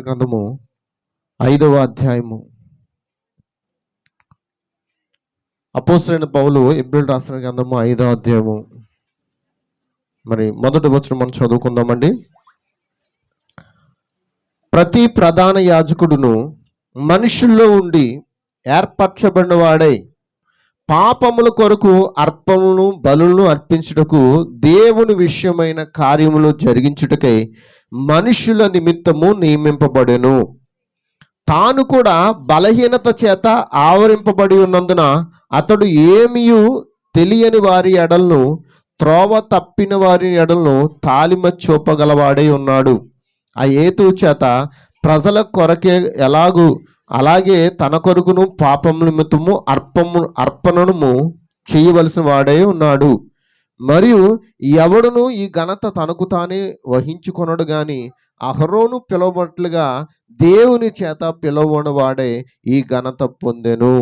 గ్రంథము 5వ అధ్యాయము. అపోస్తలుడైన పౌలు హెబ్రీయులకు రాసిన గ్రంథము 5వ అధ్యాయము మరి మొదటి వచనం మనం చదువుకుందామండి. ప్రతి ప్రధాన యాజకుడును మనుషుల్లో ఉండి ఏర్పరచబడిన వాడై పాపముల కొరకు అర్పణను బలులను అర్పించుటకు దేవుని విషయమైన కార్యములు జరిగించుటకై మనుషుల నిమిత్తము నియమింపబడెను. తాను కూడా బలహీనత చేత ఆవరింపబడి ఉన్నందున అతడు ఏమియు తెలియని వారి ఎడలను త్రోవ తప్పిన వారి ఎడలను తాలిమ చూపగలవాడై ఉన్నాడు. ఆ హేతువు చేత ప్రజల కొరకే అలాగే తన కొరకును పాపము నిమిత్తము అర్పణము చేయవలసిన వాడై ఉన్నాడు. మరియు ఎవడును ఈ ఘనత తనకు తానే వహించుకొనడు గాని అహరోను పిలువబట్లుగా దేవుని చేత పిలువబడిన వాడే ఈ ఘనత పొందెను.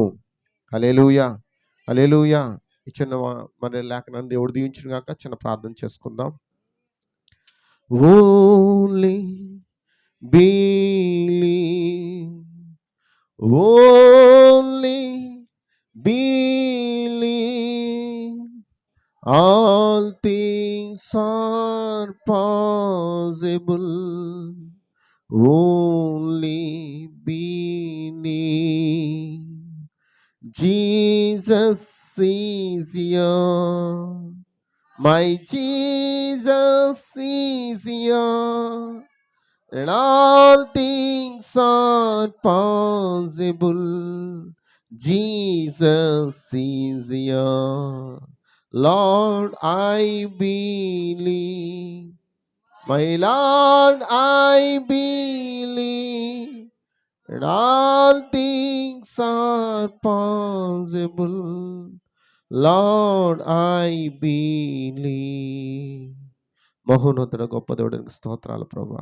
హల్లెలూయా, హల్లెలూయా. ఈ చిన్న మరి లేఖనాన్ని దేవుడు దీవించును గాక. చిన్న ప్రార్థన చేసుకుందాం. Only believe, only believe, all things are possible, only believe, Jesus is here, my Jesus is here, and all things are possible, Jesus is here. Lord, I believe, my Lord, I believe, and all things are possible, Lord, I believe. మహోన్నతుడ గొప్ప దేవుడానికి స్తోత్రాలు ప్రభువా.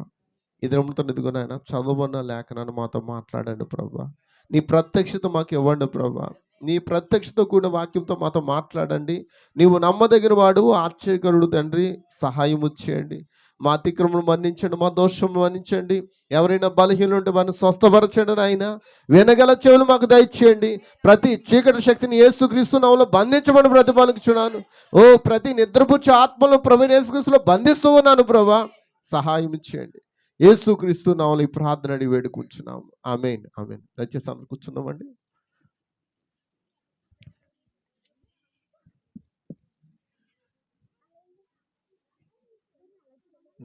ఇదిగో నాయన చదువున్న లేఖనాన్ని మాతో మాట్లాడండి ప్రభువా. నీ ప్రత్యక్షత మాకు ఇవ్వండి ప్రభువా. నీ ప్రత్యక్షత కూడిన వాక్యంతో మాతో మాట్లాడండి. నీవు నమ్మదగిన వాడు, ఆశ్చర్యకరుడు తండ్రి. సహాయము చేయండి. మా అతిక్రమను మన్నించండి, మా దోషమును మన్నించండి. ఎవరైనా బలహీనులు ఉంటే వారిని స్వస్థపరచండి నాయన. వినగల చెవులు మాకు దయచేయండి. ప్రతి చీకటి శక్తిని యేసుక్రీస్తు నామములో బంధించమని ప్రతిపాదించుచున్నాను. ఓ ప్రతి నిద్రపుచ్చే ఆత్మలను ప్రభువైన యేసుక్రీస్తులో బంధిస్తూ ఉన్నాను ప్రభువా. సహాయం చేయండి. యేసుక్రీస్తు నామములో ఈ ప్రార్థన అడిగి వేడుకుంటున్నాము. ఆమేన్, ఆమేన్. దయచేసి అందరూ కూర్చుందామండి.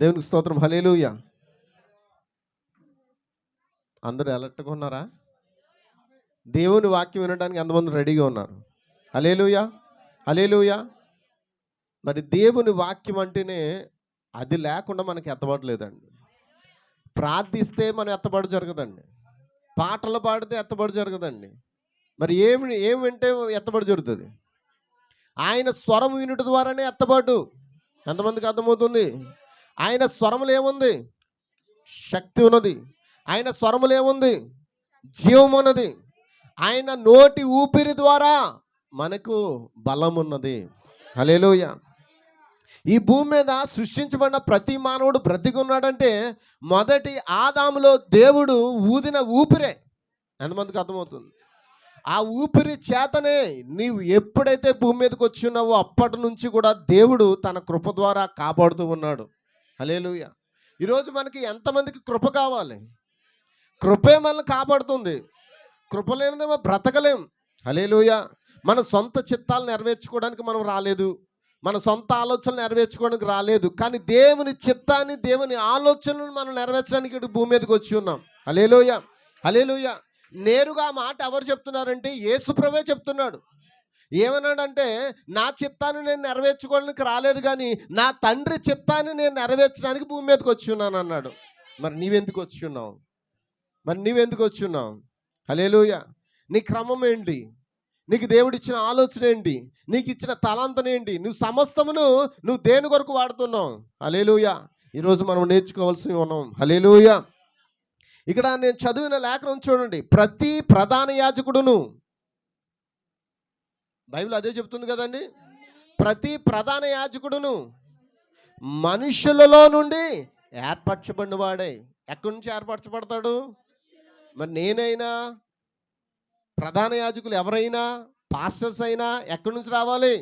దేవునికి స్తోత్రం. హల్లెలూయా. అందరూ అలర్ట్గా ఉన్నారా? దేవుని వాక్యం వినడానికి ఎంతమంది రెడీగా ఉన్నారు? హల్లెలూయా, హల్లెలూయా. మరి దేవుని వాక్యం అంటేనే అది లేకుండా మనకి ఎత్తబడలేదండి. ప్రార్థిస్తే మనం ఎత్తబడి జరగదండి. పాటలు పాడితే ఎత్తబడి జరగదండి. మరి ఏం వింటే ఎత్తబడి జరుగుతుంది? ఆయన స్వరం వినుట ద్వారానే ఎత్తబడు. ఎంతమందికి అర్థమవుతుంది? ఆయన స్వరములు ఏముంది? శక్తి ఉన్నది. ఆయన స్వరములు ఏముంది? జీవం ఉన్నది. ఆయన నోటి ఊపిరి ద్వారా మనకు బలం ఉన్నది. హల్లెలూయా. ఈ భూమి మీద సృష్టించబడిన ప్రతి మానవుడు బ్రతికున్నాడంటే మొదటి ఆదాములో దేవుడు ఊదిన ఊపిరే. ఎంతమందికి అర్థమవుతుంది? ఆ ఊపిరి చేతనే నీవు ఎప్పుడైతే భూమి మీదకి వచ్చి ఉన్నావో అప్పటి నుంచి కూడా దేవుడు తన కృప ద్వారా కాపాడుతూ ఉన్నాడు. హల్లెలూయా. ఈరోజు మనకి ఎంతమందికి కృప కావాలి? కృపే మనల్ని కాపాడుతుంది. కృప లేనిదే మనం బ్రతకలేం. హల్లెలూయా. మన సొంత చిత్తాలు నెరవేర్చుకోవడానికి మనం రాలేదు. మన సొంత ఆలోచనలు నెరవేర్చుకోవడానికి రాలేదు. కానీ దేవుని చిత్తాన్ని, దేవుని ఆలోచనలను మనం నెరవేర్చడానికి ఇటు భూమి మీదకి వచ్చి ఉన్నాం. హల్లెలూయా, హల్లెలూయా. నేరుగా ఆ మాట ఎవరు చెప్తున్నారంటే యేసుప్రభువే చెప్తున్నాడు. ఏమన్నాడంటే, నా చిత్తాన్ని నేను నెరవేర్చుకోవడానికి రాలేదు కానీ నా తండ్రి చిత్తాన్ని నేను నెరవేర్చడానికి భూమి మీదకి వచ్చి ఉన్నాను అన్నాడు. మరి నీవెందుకు వచ్చి ఉన్నావు? హల్లెలూయా. నీ క్రమం ఏంటి? నీకు దేవుడు ఇచ్చిన ఆలోచన ఏంటి? నీకు ఇచ్చిన తలాంతం ఏంటి? నువ్వు సమస్తమును నువ్వు దేని కొరకు వాడుతున్నావు? హల్లెలూయా. ఈరోజు మనం నేర్చుకోవాల్సి ఉన్నాం. హల్లెలూయా. ఇక్కడ నేను చదివిన లేఖనం చూడండి. ప్రతి ప్రధాన యాజకుడును, బైబిల్ అదే చెప్తుంది కదండి. ప్రతి ప్రధాన యాజకుడును మనుషులలో నుండి ఏర్పరచబడిన వాడే. ఎక్కడి నుంచి ఏర్పరచబడతాడు? మరి నేనైనా, ప్రధాన యాజకులు ఎవరైనా, పాస్టర్స్ అయినా ఎక్కడి నుంచి రావాలి?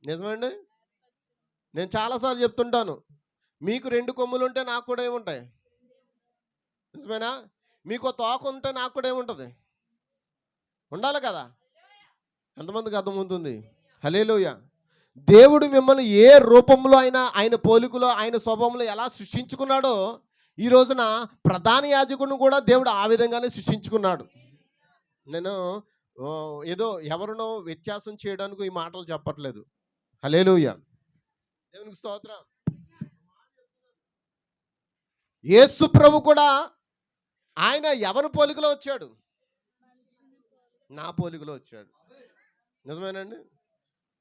నిజమండి. నేను చాలాసార్లు చెప్తుంటాను, మీకు 2 కొమ్ములు ఉంటే నాకు కూడా ఏముంటాయి? నిజమేనా? మీకు తోక ఉంటే నాకు కూడా ఏముంటుంది? ఉండాలి కదా. ఎంతమందికి అర్థమవుతుంది? హల్లెలూయా. దేవుడు మిమ్మల్ని ఏ రూపంలో అయినా, ఆయన పోలికలో, ఆయన స్వభావంలో ఎలా సృష్టించుకున్నాడో, ఈ రోజున ప్రధాన యాజకుడిని కూడా దేవుడు ఆ విధంగానే సృష్టించుకున్నాడు. నేను ఏదో ఎవరినో వ్యత్యాసం చేయడానికి ఈ మాటలు చెప్పట్లేదు. హల్లెలూయా. దేవునికి స్తోత్రం. యేసు ప్రభు కూడా ఆయన ఎవరి పోలికలో వచ్చాడు? నా పోలికలో వచ్చాడు. నిజమేనండి.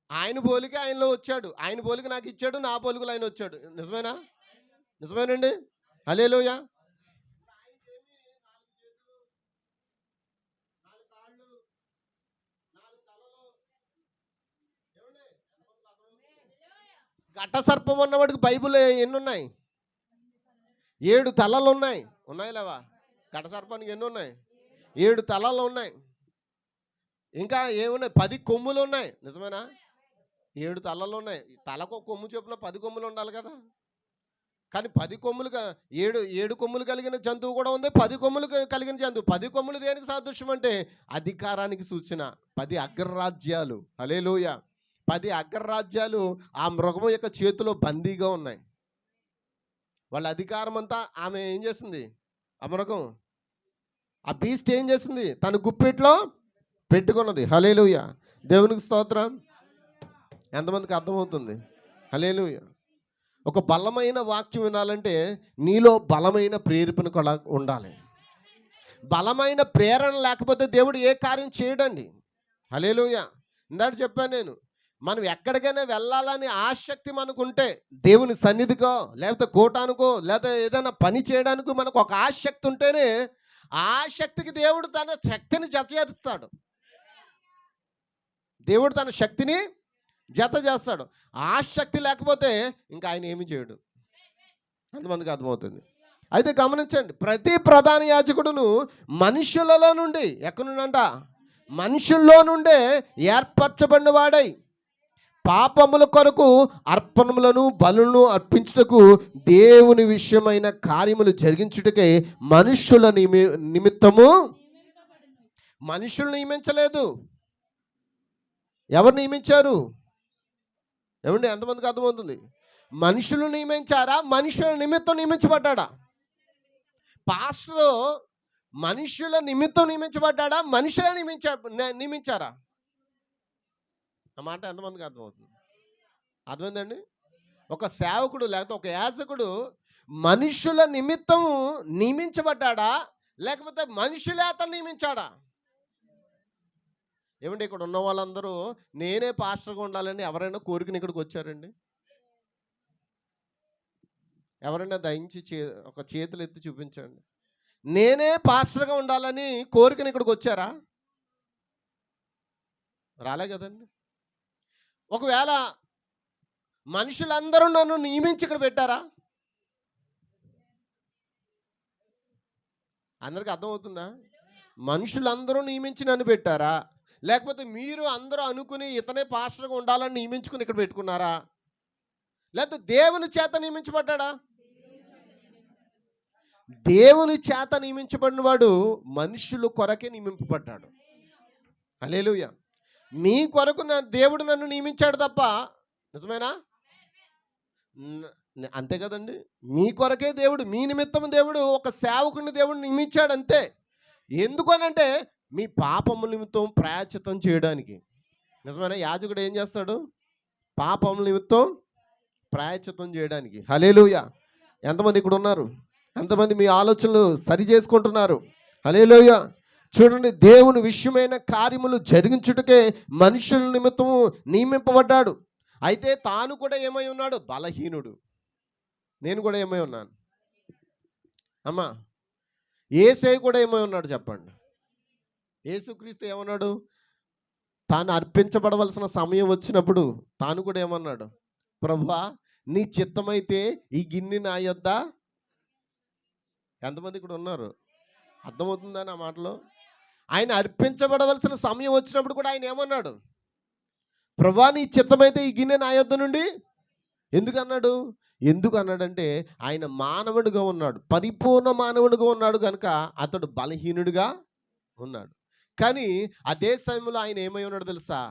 ఆయన పోలిక ఆయనలో వచ్చాడు. ఆయన పోలిక నాకు ఇచ్చాడు, నా పోలికలో ఆయన వచ్చాడు. నిజమేనా? నిజమేనండి. హల్లెలూయా. ఘట సర్పం ఉన్నవాడికి బైబిల్ ఎన్ని ఉన్నాయి? 7 తలలు ఉన్నాయి. ఉన్నాయి లేవా? ఘట సర్పానికి ఎన్ని ఉన్నాయి? 7 తలలు ఉన్నాయి. ఇంకా ఏమున్నాయి? 10 కొమ్ములు ఉన్నాయి. నిజమేనా? 7 తలలు ఉన్నాయి. తలకు ఒక కొమ్ము చొప్పున 10 కొమ్ములు ఉండాలి కదా. కానీ 10 కొమ్ములుగా 7 కొమ్ములు కలిగిన జంతువు కూడా ఉంది. 10 కొమ్ములు కలిగిన జంతువు. 10 కొమ్ములు దేనికి సాదృశ్యం అంటే అధికారానికి సూచన. 10 అగ్రరాజ్యాలు. హల్లెలూయా. 10 అగ్రరాజ్యాలు ఆ మృగము యొక్క చేతిలో బందీగా ఉన్నాయి. వాళ్ళ అధికారం అంతా ఆమె ఏం చేసింది? ఆ మృగం, ఆ బీస్ట్ ఏం చేసింది? తన గుప్పెట్లో పెట్టుకున్నది. హల్లెలూయా. దేవునికి స్తోత్రం. ఎంతమందికి అర్థమవుతుంది? హల్లెలూయా. ఒక బలమైన వాక్యం వినాలంటే నీలో బలమైన ప్రేరేపణ కూడా ఉండాలి. బలమైన ప్రేరణ లేకపోతే దేవుడు ఏ కార్యం చేయడండి. హల్లెలూయా. ఇందాక చెప్పాను నేను, మనం ఎక్కడికైనా వెళ్ళాలని ఆసక్తి మనకుంటే, దేవుని సన్నిధికో లేకపోతే కూటానికో లేకపోతే ఏదైనా పని చేయడానికి మనకు ఒక ఆసక్తి ఉంటేనే ఆ శక్తికి దేవుడు తన శక్తిని జతచేస్తాడు. దేవుడు తన శక్తిని జత చేస్తాడు. ఆ శక్తి లేకపోతే ఇంకా ఆయన ఏమి చేయడు. అంతమందికి అర్థమవుతుంది. అయితే గమనించండి, ప్రతి ప్రధాన యాజకుడును మనుషులలో నుండి, ఎక్కడి నుండి అంట? మనుషుల్లో నుండే ఏర్పరచబడిన వాడై పాపముల కొరకు అర్పణములను బలులను అర్పించుటకు దేవుని విషయమైన కార్యములు జరిగించుటకే మనుషుల నిమిత్తము. మనుషులు నియమించలేదు. ఎవరు నియమించారు? ఏమండి, ఎంతమందికి అర్థమవుతుంది? మనుషులు నియమించారా? మనుషుల నిమిత్తం నియమించబడ్డా? పాస్టర్ మనుషుల నిమిత్తం నియమించబడ్డా? మనుషులే నియమించారా? ఆ మాట ఎంతమందికి అర్థమవుతుంది? అర్థమైందండి. ఒక సేవకుడు లేకపోతే ఒక యాజకుడు మనుషుల నిమిత్తం నియమించబడ్డా లేకపోతే మనుషులే అతను నియమించాడా? ఏమండి, ఇక్కడ ఉన్న వాళ్ళందరూ నేనే పాస్టర్గా ఉండాలని ఎవరైనా కోరికని ఇక్కడికి వచ్చారండి? ఎవరైనా దయించి ఒక చేతులు ఎత్తి చూపించండి. నేనే పాస్టర్గా ఉండాలని కోరికని ఇక్కడికి వచ్చారా? రాలే కదండి. ఒకవేళ మనుషులందరూ నన్ను నియమించి ఇక్కడ పెట్టారా? అందరికి అర్థమవుతుందా? మనుషులందరూ నియమించి నన్ను పెట్టారా? లేకపోతే మీరు అందరూ అనుకుని ఇతనే పాస్టర్గా ఉండాలని నియమించుకుని ఇక్కడ పెట్టుకున్నారా? లేకపోతే దేవుని చేత నియమించబడ్డా? దేవుని చేత నియమించబడిన వాడు మనుషుల కొరకే నియమింపబడ్డాడు. హల్లెలూయా. మీ కొరకు దేవుడు నన్ను నియమించాడు తప్ప, నిజమేనా? అంతే కదండి. మీ కొరకే దేవుడు, మీ నిమిత్తం దేవుడు ఒక సేవకుని దేవుడు నియమించాడు అంతే. ఎందుకనంటే మీ పాపముల నిమిత్తం ప్రాయశ్చిత్తం చేయడానికి. నిజమేనా? యాజకుడు ఏం చేస్తాడు? పాపముల నిమిత్తం ప్రాయశ్చిత్తం చేయడానికి. హల్లెలూయా. ఎంతమంది ఇక్కడ ఉన్నారు? ఎంతమంది మీ ఆలోచనలు సరి చేసుకుంటున్నారు? హల్లెలూయా. చూడండి, దేవుని విషయమైన కార్యములు జరిగించుటకే మనుషుల నిమిత్తము నియమింపబడ్డాడు. అయితే తాను కూడా ఏమై ఉన్నాడు? బలహీనుడు. నేను కూడా ఏమై ఉన్నాను అమ్మా. యేసయ్య కూడా ఏమై ఉన్నాడు చెప్పండి? యేసుక్రీస్తు ఏమన్నాడు? తాను అర్పించబడవలసిన సమయం వచ్చినప్పుడు తాను కూడా ఏమన్నాడు? ప్రభువా, నీ చిత్తమైతే ఈ గిన్నె నా యొద్ద ఎంతమంది ఇక్కడ ఉన్నారు? అర్థమవుతుందా నా మాటలో? ఆయన అర్పించబడవలసిన సమయం వచ్చినప్పుడు కూడా ఆయన ఏమన్నాడు? ప్రభువా నీ చిత్తమైతే ఈ గిన్నె నా యొద్ద నుండి ఎందుకన్నాడు? ఎందుకు అన్నాడంటే ఆయన మానవుడిగా ఉన్నాడు, పరిపూర్ణ మానవుడిగా ఉన్నాడు కనుక అతడు బలహీనుడిగా ఉన్నాడు. కానీ అదే సమయంలో ఆయన ఏమై ఉన్నాడు తెలుసా?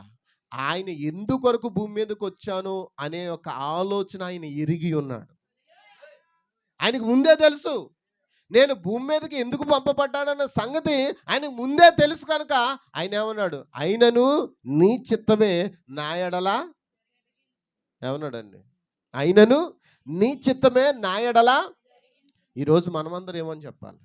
ఆయన ఎందుకొరకు భూమి మీదకి వచ్చాను అనే ఒక ఆలోచన ఆయన ఎరిగి ఉన్నాడు. ఆయనకు ముందే తెలుసు నేను భూమి మీదకి ఎందుకు పంపబడ్డాడన్న సంగతి ఆయనకు ముందే తెలుసు కనుక ఆయన ఏమన్నాడు? అయినను నీ చిత్తమే నా ఎడల ఏమన్నాడండి? అయినను నీ చిత్తమే నా ఎడల. ఈరోజు మనమందరం ఏమని చెప్పాలి?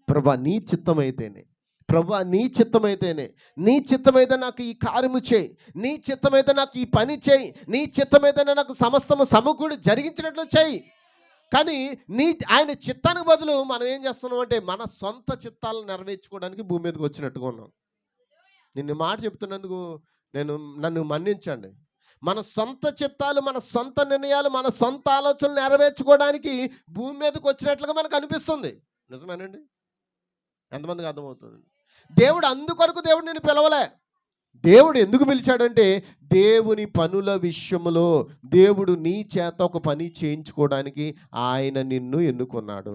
ప్రభా నీ చిత్తమైతేనే, ప్రభా నీ చిత్తమైతేనే, నీ చిత్తమైతే నాకు ఈ కార్యము చేయి, నీ చిత్తమైతే నాకు ఈ పని చేయి, నీ చిత్తమైతేనే నాకు సమస్తము సమకూడి జరిగించినట్లు చేయి. కానీ ఆయన చిత్తానికి బదులు మనం ఏం చేస్తున్నాం అంటే మన సొంత చిత్తాలను నెరవేర్చుకోవడానికి భూమి మీదకి వచ్చినట్టుగా ఉన్నాం. నిన్ను మాట చెప్తున్నందుకు నన్ను మన్నించండి. మన సొంత చిత్తాలు, మన సొంత నిర్ణయాలు, మన సొంత ఆలోచనలు నెరవేర్చుకోవడానికి భూమి మీదకి వచ్చినట్లుగా మనకు అనిపిస్తుంది. నిజమేనండి? ఎంతమందికి అర్థమవుతుంది? దేవుడు నిన్ను పిలవలే. దేవుడు ఎందుకు పిలిచాడంటే దేవుని పనుల విషయంలో దేవుడు నీ చేత ఒక పని చేయించుకోవడానికి ఆయన నిన్ను ఎన్నుకున్నాడు.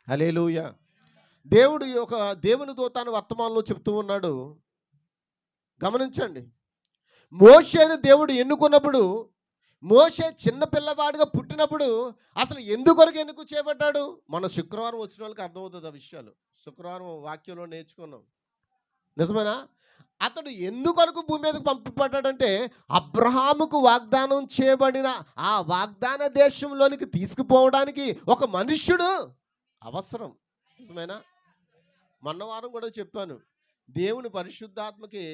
హల్లెలూయా. దేవుని దూతను వర్తమానంలో చెప్తూ ఉన్నాడు. గమనించండి, మోషేను దేవుడు ఎన్నుకున్నప్పుడు, మోషే చిన్న పిల్లవాడిగా పుట్టినప్పుడు అసలు ఎందుకొరకు ఎన్నుకు చేయబడ్డాడు? మన శుక్రవారం వచ్చిన వాళ్ళకి అర్థమవుతుంది ఆ విషయాలు. శుక్రవారం వాక్యంలో నేర్చుకున్నాం. నిజమేనా? అతడు ఎందుకొరకు భూమి మీదకు పంపబడ్డాడంటే అబ్రహాముకు వాగ్దానం చేయబడిన ఆ వాగ్దాన దేశంలోనికి తీసుకుపోవడానికి ఒక మనుష్యుడు అవసరం. నిజమేనా? మొన్న వారం కూడా చెప్పాను, దేవుని పరిశుద్ధాత్మకి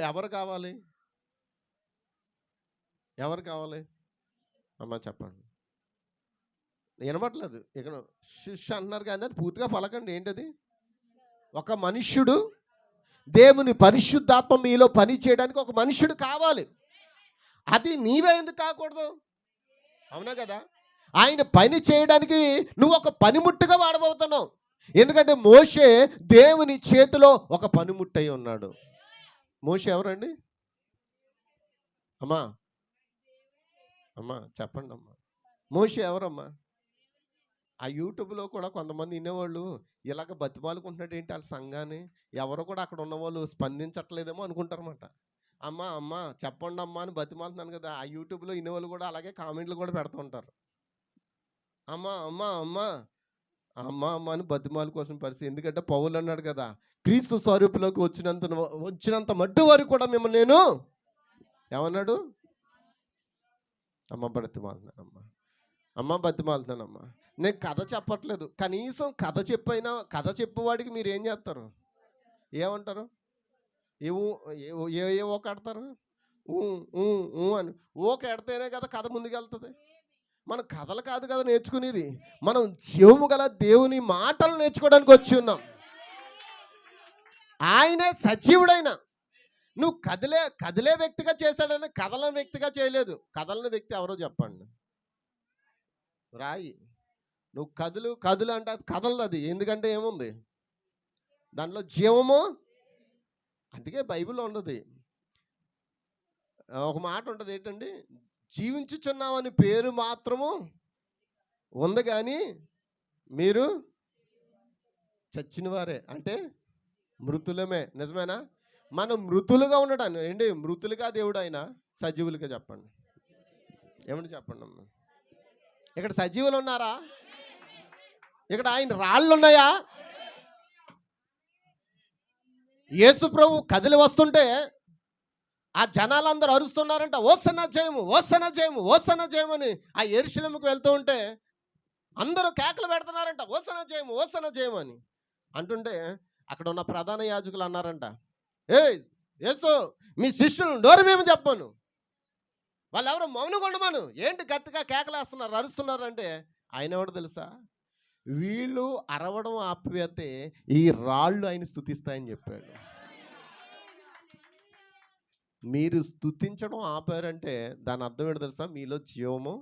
ఎవరు కావాలి? ఎవరు కావాలి అమ్మా చెప్పండి. వినబట్లేదు ఇక్కడ శిష్యు అంటున్నారు కానీ అది పూర్తిగా పలకండి. ఏంటది? ఒక మనుష్యుడు, దేవుని పరిశుద్ధాత్మ మీలో పని చేయడానికి ఒక మనుష్యుడు కావాలి. అది నీవే ఎందుకు కాకూడదు? అవునా కదా? ఆయన పని చేయడానికి నువ్వు ఒక పనిముట్టుగా వాడబోతున్నావు. ఎందుకంటే మోషే దేవుని చేతిలో ఒక పనిముట్టై ఉన్నాడు. మోషే ఎవరండి? అమ్మా చెప్పండి అమ్మా. మోషే ఎవరమ్మా? ఆ యూట్యూబ్లో కూడా కొంతమంది వినేవాళ్ళు ఇలాగ బతిమాలుకుంటున్నాడు ఏంటి వాళ్ళ సంఘాన్ని, ఎవరు కూడా అక్కడ ఉన్నవాళ్ళు స్పందించట్లేదేమో అనుకుంటారన్నమాట. అమ్మ చెప్పండి అమ్మా అని బతిమాలుతున్నాను కదా. ఆ యూట్యూబ్లో వినేవాళ్ళు కూడా అలాగే కామెంట్లు కూడా పెడుతూ ఉంటారు. అమ్మ అని బతిమాలు కోసం పరిస్థితి. ఎందుకంటే పౌలు అన్నాడు కదా, క్రీస్తు స్వరూపులోకి వచ్చినంత మట్టు వరకు కూడా మిమ్మల్ని నేను ఏమన్నాడు? బతిమాలుతున్నానమ్మా. నేను కథ చెప్పట్లేదు. కనీసం కథ చెప్పేవాడికి మీరు ఏం చేస్తారు? ఏమంటారు? ఏవో కడతారు అని. కడితేనే కదా కథ ముందుకెళ్తుంది. మనం కథలు కాదు కదా నేర్చుకునేది, మనం జీవము గల దేవుని మాటలు నేర్చుకోవడానికి వచ్చి ఉన్నాం. ఆయనే సజీవుడైన, నువ్వు కదిలే వ్యక్తిగా చేశాడని కదలని వ్యక్తిగా చేయలేదు. కదలని వ్యక్తి ఎవరో చెప్పండి? రాయి. నువ్వు కదులు అంటే అది కదలదు. అది ఎందుకంటే ఏముంది దాంట్లో? జీవము. అందుకే బైబిల్లో ఉండదు ఒక మాట ఉంటుంది ఏంటండి? జీవించుచున్నామని పేరు మాత్రము ఉంది కానీ మీరు చచ్చిన వారే, అంటే మృతులమే. నిజమేనా? మనం మృతులుగా ఉండటాన్ని ఏంటి? మృతులుగా దేవుడు ఆయన సజీవులుగా చెప్పండి. ఏమంటే చెప్పండి అమ్మ. ఇక్కడ సజీవులు ఉన్నారా? ఇక్కడ ఆయన రాళ్ళు ఉన్నాయా? యేసు ప్రభు కదిలి వస్తుంటే ఆ జనాలందరూ అరుస్తున్నారంట, ఓసన్న జయము, ఓసన్న జయము, ఓసన్న జయము అని. ఆ యెరూషలేముకు వెళ్తూ ఉంటే అందరూ కేకలు పెడుతున్నారంట, ఓసన్న జయము, ఓసన్న జయము అని అంటుంటే అక్కడ ఉన్న ప్రధాన యాజకులు అన్నారంట, యేసు మీ శిష్యులు నోరు మేము చెప్పను, వాళ్ళు ఎవరు మౌనంగా ఉండమను, ఏంటి గట్టిగా కేకలేస్తున్నారు, అరుస్తున్నారు అంటే ఆయన ఎవడు తెలుసా? వీళ్ళు అరవడం ఆపితే ఈ రాళ్ళు ఆయన స్తుతిస్తాయని చెప్పాడు. మీరు స్తుతించడం ఆపారంటే దాని అర్థం ఏంటో తెలుసా? మీలో జీవము.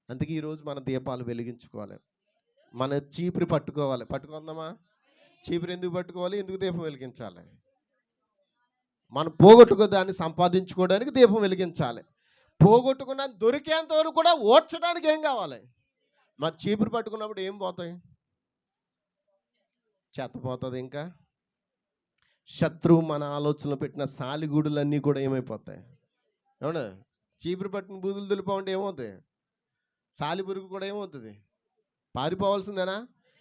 అందుకే ఈరోజు మన దీపాలు వెలిగించుకోవాలి. మన చీపురు పట్టుకుందామా? చీపురు ఎందుకు పట్టుకోవాలి? ఎందుకు దీపం వెలిగించాలి? మనం పోగొట్టుకో దాన్ని సంపాదించుకోవడానికి దీపం వెలిగించాలి. పోగొట్టుకున్న దొరికేంత వరకు కూడా ఓడ్చడానికి ఏం కావాలి? మరి చీపురు పట్టుకున్నప్పుడు ఏం పోతాయి? చెత్త పోతుంది. ఇంకా శత్రువు మన ఆలోచనలు పెట్టిన సాలిగూడులన్నీ కూడా ఏమైపోతాయి? అవునా? చీపురు పట్టిన బూదులు దులిపోండి ఏమవుతాయి? సాలిపురుగు కూడా ఏమవుతుంది? పారిపోవాల్సిందేనా?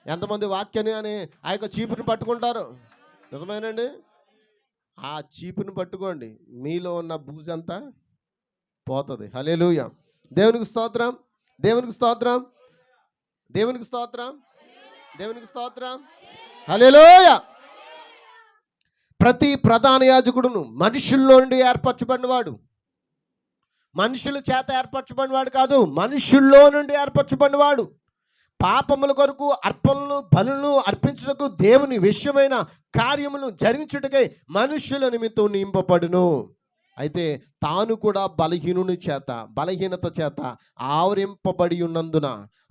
ఎంతమంది వాక్యాన్ని అని ఆ యొక్క చీపురుని పట్టుకుంటారు? నిజమేనండి. ఆ చీపురుని పట్టుకోండి, మీలో ఉన్న బూజంతా పోతుంది. హల్లెలూయా. దేవునికి స్తోత్రం, దేవునికి స్తోత్రం, దేవునికి స్తోత్రం, దేవునికి స్తోత్రం. హల్లెలూయా. ప్రతి ప్రధాన యాజకుడును మనుషుల్లో నుండి ఏర్పరచబడినవాడు. మనుషుల చేత ఏర్పరచబడినవాడు కాదు, మనుషుల్లో నుండి ఏర్పరచబడినవాడు. పాపముల కొరకు అర్పణలు బలులను అర్పించుటకు దేవుని విషయమైన కార్యములను జరిగించుటకై మనుషుల నిమిత్తం నింపబడును. అయితే తాను కూడా బలహీనత చేత ఆవరింపబడి ఉన్నందున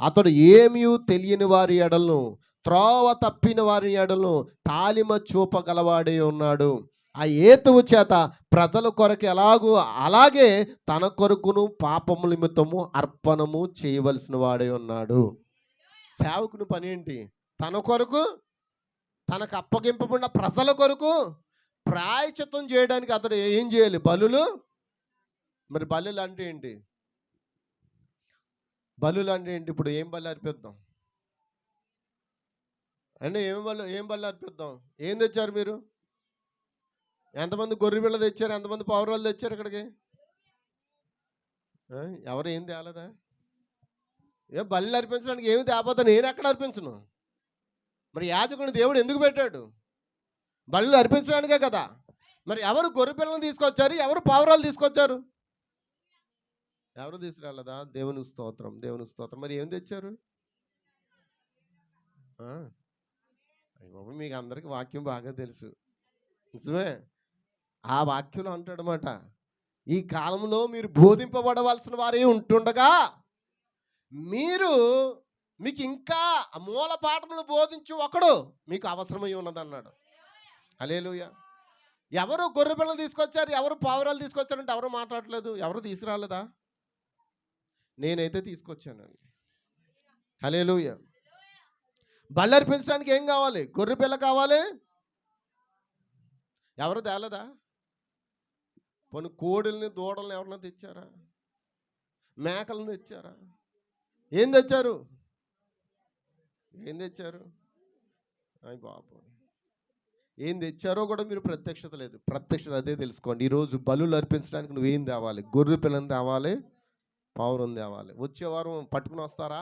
అతడు ఏమీ తెలియని వారి ఎడలను, త్రోవ తప్పిన వారి ఎడలను తాలిమ చూపగలవాడే ఉన్నాడు. ఆ హేతువు చేత ప్రజల కొరకు అలాగే తన కొరకును పాపముల నిమిత్తము అర్పణము చేయవలసిన వాడే ఉన్నాడు. సేవకుని పని ఏంటి? తన కొరకు, తనకు అప్పగింపబడిన ప్రజల కొరకు ప్రాయశ్చిత్తం చేయడానికి అతడు ఏం చేయాలి? బలులు. మరి బలులు అంటే ఏంటి? ఇప్పుడు ఏం బలి అర్పిద్దాం అంటే ఏం బలి అర్పిద్దాం? ఏం తెచ్చారు మీరు? ఎంతమంది గొర్రె పిల్ల తెచ్చారు? ఎంతమంది పావురాలు తెచ్చారు ఇక్కడికి? ఎవరు ఏం తేలేదా? బలి అర్పించడానికి ఏమి తేపోతా? నేను ఎక్కడ అర్పించను? మరి యాజకుని దేవుడు ఎందుకు పెట్టాడు? బళ్ళు అర్పించడానికే కదా. మరి ఎవరు గొర్రె పిల్లలను తీసుకొచ్చారు? ఎవరు పావురాలు తీసుకొచ్చారు? ఎవరు తీసుకురాలేదా? దేవుని స్తోత్రం, దేవుని స్తోత్రం. మరి ఏం తెచ్చారు? మీకు అందరికి వాక్యం బాగా తెలుసు. నిజమే. ఆ వాక్యంలో అంటాడనమాట, ఈ కాలంలో మీరు బోధింపబడవలసిన వారే ఉంటుండగా మీకు ఇంకా మూల పాఠములు బోధించు ఒకడు మీకు అవసరమై ఉన్నదన్నాడు. హల్లెలూయా. ఎవరు గొర్రె పిల్లలు తీసుకొచ్చారు, ఎవరు పావురాలు తీసుకొచ్చారంటే ఎవరు మాట్లాడలేదు. ఎవరు తీసుకురాలేదా? నేనైతే తీసుకొచ్చానండి. హల్లెలూయా. బలి అర్పించడానికి ఏం కావాలి? గొర్రె పిల్ల కావాలి. ఎవరు తేలేదా? పోనీ కోడిల్ని దూడల్ని ఎవరన్నా తెచ్చారా? మేకలను తెచ్చారా? ఏం తెచ్చారు? అయ్య బాబు, ఏం తెచ్చారో కూడా మీరు ప్రత్యక్షత లేదు. ప్రత్యక్షత అదే తెలుసుకోండి. ఈరోజు బలులు అర్పించడానికి నువ్వేం తేవాలి? గొర్రె పిల్లని తేవాలి, పావురం తేవాలి. వచ్చే వారం పట్టుకుని వస్తారా?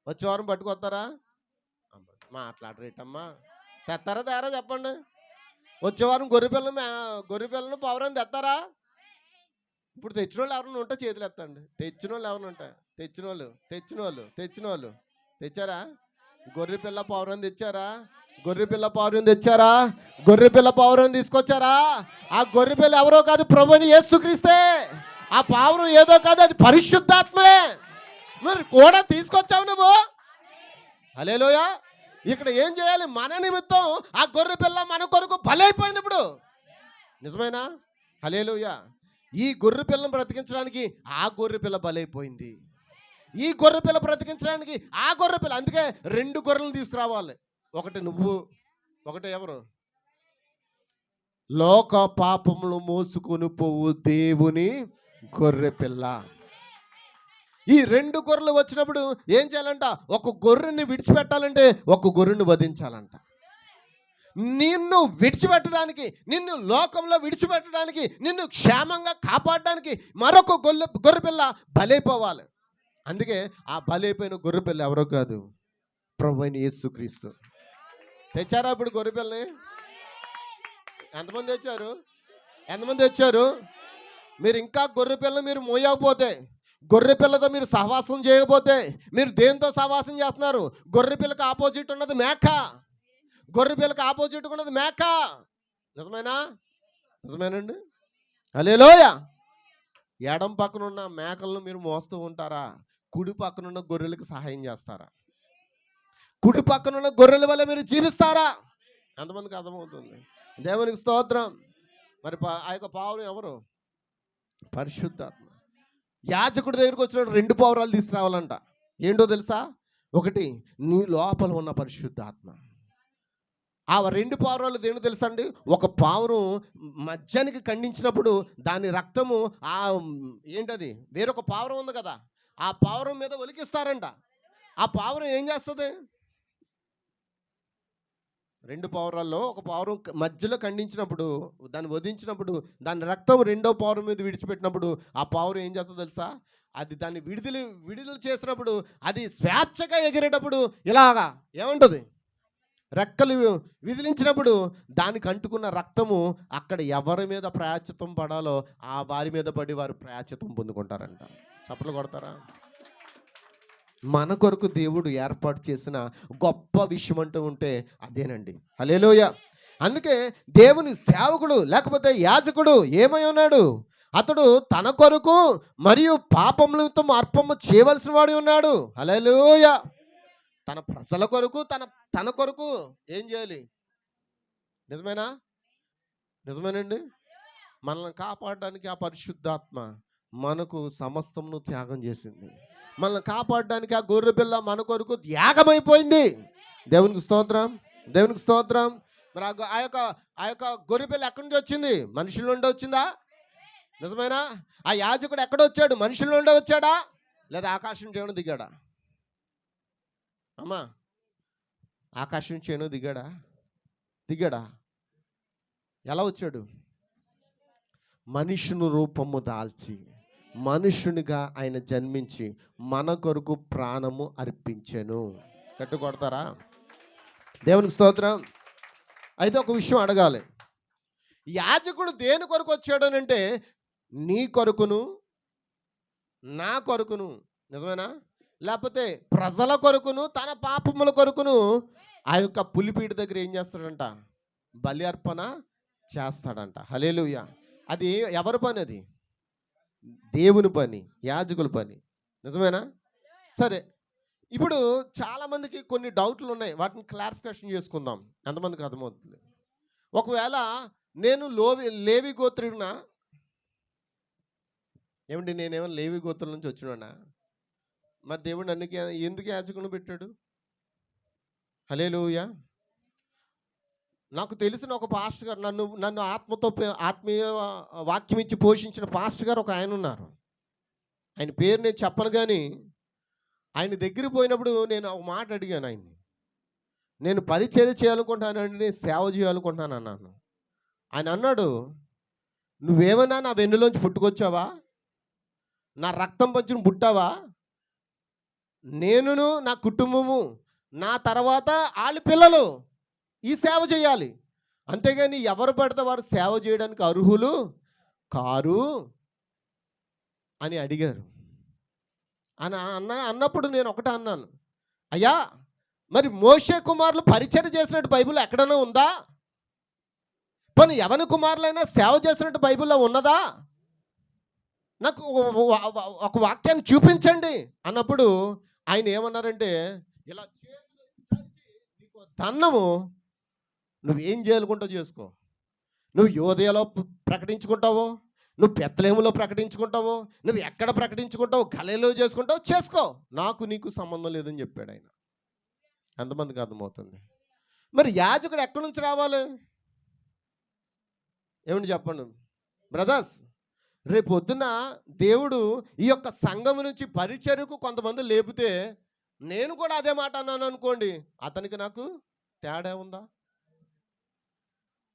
వచ్చే వారం పట్టుకొస్తారా? మాట్లాడరేటమ్మా. తెస్తారా తేరా చెప్పండి. వచ్చే వారం గొర్రె పిల్లను పావురం తెస్తారా? ఇప్పుడు తెచ్చిన వాళ్ళు ఎవరైనా ఉంటే చేతులు ఎత్తండి. తెచ్చిన వాళ్ళు ఎవరైనా ఉంటాయి? తెచ్చిన వాళ్ళు తెచ్చారా? గొర్రె పిల్ల పావురం తెచ్చారా? గొర్రె పిల్ల పావురం తీసుకొచ్చారా? ఆ గొర్రె పిల్ల ఎవరో కాదు, ప్రభువుని యేసుక్రీస్తే. ఆ పావురం ఏదో కాదు, అది పరిశుద్ధాత్మే. మరి కూడా తీసుకొచ్చావు నువ్వు. హల్లెలూయా. ఇక్కడ ఏం చేయాలి? మన నిమిత్తం ఆ గొర్రె పిల్ల మన కొరకు బలైపోయింది ఇప్పుడు. నిజమేనా? హల్లెలూయా. ఈ గొర్రె పిల్లను బ్రతికించడానికి ఆ గొర్రె పిల్ల బలైపోయింది. ఈ గొర్రె పిల్ల బ్రతికించడానికి ఆ గొర్రె పిల్ల. అందుకే 2 గొర్రెలు తీసుకురావాలి. ఒకటి నువ్వు, ఒకటి ఎవరు? లోక పాపములు మోసుకొని పోవు దేవుని గొర్రె పిల్ల. ఈ 2 గొర్రెలు వచ్చినప్పుడు ఏం చేయాలంట? ఒక గొర్రెని విడిచిపెట్టాలంటే ఒక గొర్రెని వధించాలంట. నిన్ను విడిచిపెట్టడానికి, నిన్ను లోకంలో విడిచిపెట్టడానికి, నిన్ను క్షేమంగా కాపాడడానికి మరొక గొర్రె పిల్ల బలైపోవాలి. అందుకే ఆ బలైపోయిన గొర్రె పిల్ల ఎవరో కాదు, ప్రభువైన యేసుక్రీస్తు. తెచ్చారా ఇప్పుడు గొర్రె పిల్లని? ఎంతమంది తెచ్చారు? మీరు ఇంకా గొర్రె పిల్లని మీరు మోయకపోతే, గొర్రె పిల్లతో మీరు సహవాసం చేయకపోతే, మీరు దేంతో సహవాసం చేస్తున్నారు? గొర్రె పిల్లకి ఆపోజిట్ ఉన్నది మేక. నిజమేనండి? హల్లెలూయా. ఎడం పక్కన ఉన్న మేకలను మీరు మోస్తూ ఉంటారా? కుడి పక్కన ఉన్న గొర్రెలకు సహాయం చేస్తారా? కుడి పక్కన ఉన్న గొర్రెల వల్ల మీరు జీవిస్తారా? ఎంతమందికి అర్థమవుతుంది? దేవునికి స్తోత్రం. మరి ఆ యొక్క పావురం ఎవరు? పరిశుద్ధాత్మ. యాజకుడి దగ్గరికి వచ్చినప్పుడు 2 పావురాలు తీసుకురావాలంట. ఏంటో తెలుసా? ఒకటి, నీ లోపల ఉన్న పరిశుద్ధాత్మ. ఆ 2 పావురాలు ఏంటో తెలుసా అండి? ఒక పావురం మధ్యానికి ఖండించినప్పుడు దాని రక్తము ఏంటది, వేరొక పావురం ఉంది కదా, ఆ పావురం మీద ఒలికిస్తారంట. ఆ పావురం ఏం చేస్తుంది? 2 పావురాల్లో ఒక పావురం మధ్యలో ఖండించినప్పుడు, దాన్ని వధించినప్పుడు, దాని రక్తం రెండో పావురం మీద విడిచిపెట్టినప్పుడు ఆ పావురం ఏం చేస్తుందో తెలుసా? అది దాన్ని విడుదల చేసినప్పుడు అది స్వేచ్ఛగా ఎగిరేటప్పుడు ఇలాగా ఏమంటుంది? రెక్కలు విదిలించినప్పుడు దానికి అంటుకున్న రక్తము అక్కడ ఎవరి మీద ప్రాయశ్చిత్తం పడాలో ఆ వారి మీద పడి వారు ప్రాయశ్చిత్తం పొందుకుంటారంట. చప్పట్లు కొడతారా? మన కొరకు దేవుడు ఏర్పాటు చేసిన గొప్ప విషయం అంటూ ఉంటే అదేనండి. హల్లెలూయా. అందుకే దేవుని సేవకుడు లేకపోతే యాజకుడు ఏమై ఉన్నాడు? అతడు తన కొరకు మరియు పాపములతో అర్పము చేయవలసిన వాడు ఉన్నాడు. హల్లెలూయా. తన ప్రజల కొరకు తన కొరకు ఏం చేయాలి? నిజమేనా? నిజమేనండి. మనల్ని కాపాడడానికి ఆ పరిశుద్ధాత్మ మనకు సమస్తమును త్యాగం చేసింది. మనల్ని కాపాడడానికి ఆ గొర్రె పిల్ల మన కొరకు త్యాగమైపోయింది. దేవునికి స్తోత్రం, దేవునికి స్తోత్రం. మరి ఆ యొక్క గొర్రె పిల్ల ఎక్కడి నుంచి వచ్చింది? మనుషుల నుండి వచ్చిందా? నిజమేనా? ఆ యాజకుడు ఎక్కడ వచ్చాడు? మనుషుల నుండి వచ్చాడా లేదా ఆకాశం చేయడం దిగాడా? అమ్మా, ఆకాశం చేయను దిగాడా? ఎలా వచ్చాడు? మనుషుని రూపము దాల్చి మనుషునిగా ఆయన జన్మించి మన కొరకు ప్రాణము అర్పించెను. కట్టు కొడతారా? దేవునికి స్తోత్రం. అయితే ఒక విషయం అడగాలి. యాజకుడు దేని కొరకు వచ్చాడనంటే నీ కొరకును నా కొరకును. నిజమేనా? లేకపోతే ప్రజల కొరకును తన పాపముల కొరకును ఆ యొక్క పులిపీడి దగ్గర ఏం చేస్తాడంట? బలి అర్పణ చేస్తాడంట. హల్లెలూయా. అది ఎవరి పని? అది దేవుని పని, యాజకుల పని. నిజమేనా? సరే, ఇప్పుడు చాలామందికి కొన్ని డౌట్లు ఉన్నాయి. వాటిని క్లారిఫికేషన్ చేసుకుందాం. ఎంతమందికి అర్థమవుతుంది? ఒకవేళ నేను లేవి గోత్రుడినా? ఏమండి, నేనేమో లేవి గోత్రం నుంచి వచ్చినానా? మరి దేవుడు నన్ను ఎందుకు యాజకులను పెట్టాడు? హల్లెలూయా. నాకు తెలిసిన ఒక పాస్టర్ గారు, నన్ను ఆత్మీయ వాక్యం ఇచ్చి పోషించిన పాస్టర్ గారు ఒక ఆయన ఉన్నారు. ఆయన పేరు నేను చెప్పను, కానీ ఆయన దగ్గర పోయినప్పుడు నేను ఒక మాట అడిగాను ఆయన్ని. నేను పరిచర్య చేయాలనుకుంటానండి, నేను సేవ చేయాలనుకుంటున్నాను అన్నాను. ఆయన అన్నాడు, నువ్వేమన్నా నా వెన్నులోంచి పుట్టుకొచ్చావా? నా రక్తం పంచుని పుట్టావా? నేనును నా కుటుంబము నా తర్వాత వాళ్ళ పిల్లలు ఈ సేవ చేయాలి. అంతేగాని ఎవరు పడితే వారు సేవ చేయడానికి అర్హులు కారు అని అడిగారు. అన్నప్పుడు నేను ఒకటే అన్నాను, అయ్యా, మరి మోషే కుమారులు పరిచర్య చేసినట్టు బైబిల్లో ఎక్కడైనా ఉందా? పోనీ యవన కుమారులైనా సేవ చేసినట్టు బైబిల్లో ఉన్నదా? నాకు ఒక వాక్యాన్ని చూపించండి అన్నప్పుడు ఆయన ఏమన్నారంటే, ఇలా తన్నము, నువ్వేం చేయాలనుకుంటావు చేసుకో. నువ్వు యోదయలో ప్రకటించుకుంటావో, నువ్వు బెత్లెహేములో ప్రకటించుకుంటావో, నువ్వు ఎక్కడ ప్రకటించుకుంటావో, గలీలో చేసుకుంటావో చేసుకో, నాకు నీకు సంబంధం లేదని చెప్పాడు ఆయన. ఎంతమందికి అర్థమవుతుంది? మరి యాజకుడు ఎక్కడి నుంచి రావాలి? ఏమండి చెప్పండి బ్రదర్స్. రేపు పొద్దున దేవుడు ఈ యొక్క సంఘం నుంచి పరిచర్యకు కొంతమంది లేపితే నేను కూడా అదే మాట అన్నాను అనుకోండి, అతనికి నాకు తేడా ఉందా?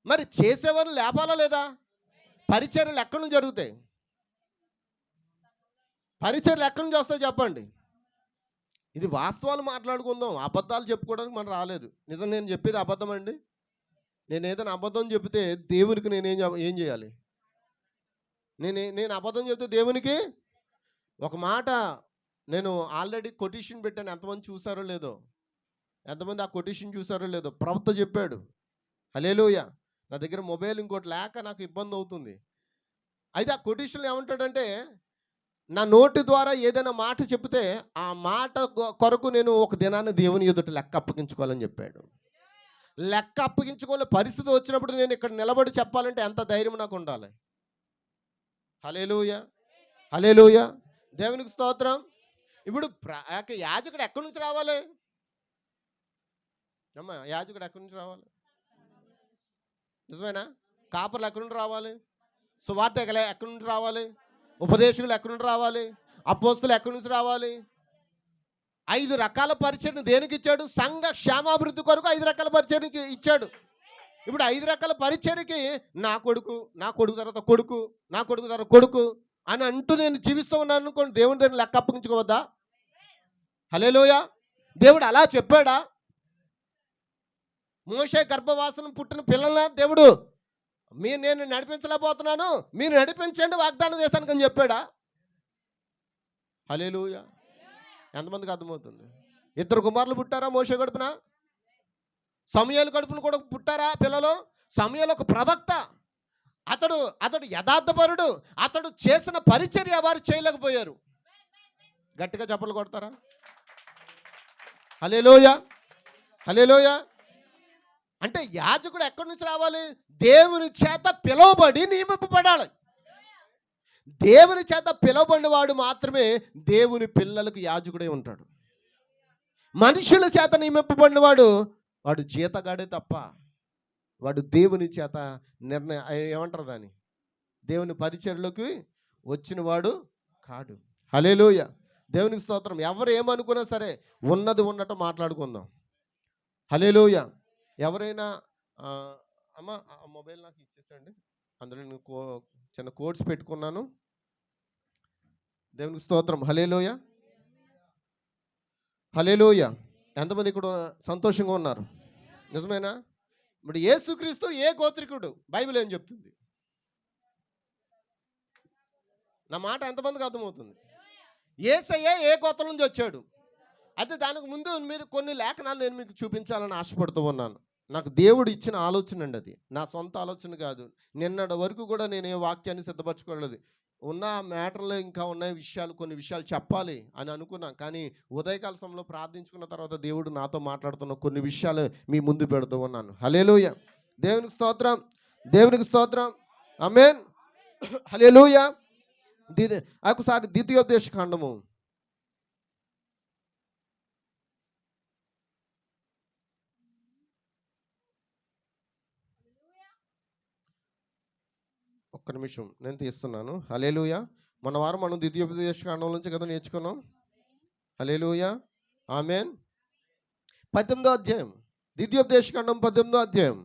మరి చేసేవారు లేపాలా లేదా? పరిచర్యలు ఎక్కడి నుంచి జరుగుతాయి? పరిచర్యలు ఎక్కడి నుంచి వస్తాయి చెప్పండి? ఇది వాస్తవాలు మాట్లాడుకుందాం, అబద్ధాలు చెప్పుకోవడానికి మనం రాలేదు. నిజం నేను చెప్పేది అబద్ధం అండి. నేను ఏదైనా అబద్ధం చెప్తే దేవునికి ఏం చేయాలి? నేను అబద్ధం చెప్తే దేవునికి ఒక మాట, నేను ఆల్రెడీ కొటేషన్ పెట్టాను. ఎంతమంది చూసారో లేదో, ఎంతమంది ఆ కొటేషన్ చూసారో లేదో, ప్రవక్త చెప్పాడు. హల్లెలూయా. నా దగ్గర మొబైల్ ఇంకోటి లేక నాకు ఇబ్బంది అవుతుంది. అయితే ఆ కొటేషన్లో ఏమంటాడంటే, నా నోటి ద్వారా ఏదైనా మాట చెప్తే ఆ మాట కొరకు నేను ఒక దినాన్ని దేవుని ఎదుట లెక్క అప్పగించుకోవాలని చెప్పాడు. లెక్క అప్పగించుకోలే పరిస్థితి వచ్చినప్పుడు నేను ఇక్కడ నిలబడి చెప్పాలంటే ఎంత ధైర్యం నాకు ఉండాలి. హల్లెలూయా, హల్లెలూయా, దేవునికి స్తోత్రం. ఇప్పుడు యాజకుడు ఎక్కడి నుంచి రావాలి అమ్మా? యాజకుడు ఎక్కడి నుంచి రావాలి? నిజమేనా? కాపర్లు ఎక్కడి నుండి రావాలి? సువార్తకులు ఎక్కడి నుంచి రావాలి? ఉపదేశకులు ఎక్కడి నుండి రావాలి? అపోస్తులు ఎక్కడి నుంచి రావాలి? 5 రకాల పరిచర్ని దేనికి ఇచ్చాడు? సంఘ క్షేమాభివృద్ధి కొరకు 5 రకాల పరిచర్కి ఇచ్చాడు. ఇప్పుడు 5 రకాల పరిచర్కి నా కొడుకు తర్వాత కొడుకు, నా కొడుకు తర్వాత కొడుకు అని అంటూ నేను జీవిస్తూ ఉన్నాను అనుకోండి, దేవుని దగ్గర లెక్క అప్పగించుకోవద్దా? హల్లెలూయా. దేవుడు అలా చెప్పాడా? మోషే గర్భవాసన పుట్టిన పిల్లల దేవుడు నేను నడిపించలేకపోతున్నాను, మీరు నడిపించండి వాగ్దాన దేశానికి అని చెప్పాడా? హల్లెలూయా. ఎంతమందికి అర్థమవుతుంది? 2 కుమారులు పుట్టారా మోషే కడుపున? సమూయేలు కడుపున కూడా పుట్టారా పిల్లలు? సమూయేలు ఒక ప్రవక్త, అతడు యథార్థపరుడు, అతడు చేసిన పరిచర్య వారు చేయలేకపోయారు. గట్టిగా చప్పట్లు కొడతారా? హల్లెలూయా, హల్లెలూయా. అంటే యాజకుడు ఎక్కడి నుంచి రావాలి? దేవుని చేత పిలువబడి నియమింపబడాలి. దేవుని చేత పిలువబడిన వాడు మాత్రమే దేవుని పిల్లలకు యాజకుడే ఉంటాడు. మనుషుల చేత నియమింపబడిన వాడు జీతగాడే తప్ప వాడు దేవుని చేత ఏమంటారు దాన్ని, దేవుని పరిచర్యలోకి వచ్చిన వాడు కాడు. హల్లెలూయా, దేవునికి స్తోత్రం. ఎవరు ఏమనుకున్నా సరే ఉన్నది ఉన్నట్టు మాట్లాడుకుందాం. హల్లెలూయా. ఎవరైనా అమ్మ మొబైల్ నాకు ఇచ్చేసండి, అందులో నేను చిన్న కోడ్స్ పెట్టుకున్నాను. దేవునికి స్తోత్రం. హల్లెలూయా, హల్లెలూయా. ఎంతమంది ఇక్కడ సంతోషంగా ఉన్నారు? నిజమేనా? ఇప్పుడు యేసుక్రీస్తు ఏ గోత్రికుడు? బైబిల్ ఏం చెప్తుంది? నా మాట ఎంతమందికి అర్థమవుతుంది? యేసయ్య ఏ గోత్రం నుంచి వచ్చాడు? అయితే దానికి ముందు మీరు కొన్ని లేఖనాలు నేను మీకు చూపించాలని ఆశపడుతూ ఉన్నాను. నాకు దేవుడు ఇచ్చిన ఆలోచన అండి, అది నా సొంత ఆలోచన కాదు. నిన్నటి వరకు కూడా నేను ఏ వాక్యాన్ని సిద్ధపరచుకోలేదు. ఉన్న మ్యాటర్లో ఇంకా ఉన్నాయి విషయాలు, కొన్ని విషయాలు చెప్పాలి అని అనుకున్నాను. కానీ ఉదయకాల సమయంలో ప్రార్థించుకున్న తర్వాత దేవుడు నాతో మాట్లాడుతున్న కొన్ని విషయాలు మీ ముందు పెడుతూ ఉన్నాను. హల్లెలూయా, దేవునికి స్తోత్రం, దేవునికి స్తోత్రం. ఆమేన్, హల్లెలూయా. ఒకసారి ద్వితీయోపదేశ కాండము ఒక్క నిమిషం నేను తీస్తున్నాను. హల్లెలూయా. మన వారం మనం ద్వితీయోపదేశ కాండం నుంచి కదా నేర్చుకున్నాం. హల్లెలూయా, ఆమేన్. 18వ అధ్యాయం, ద్వితీయోపదేశ కాండం 18వ అధ్యాయం.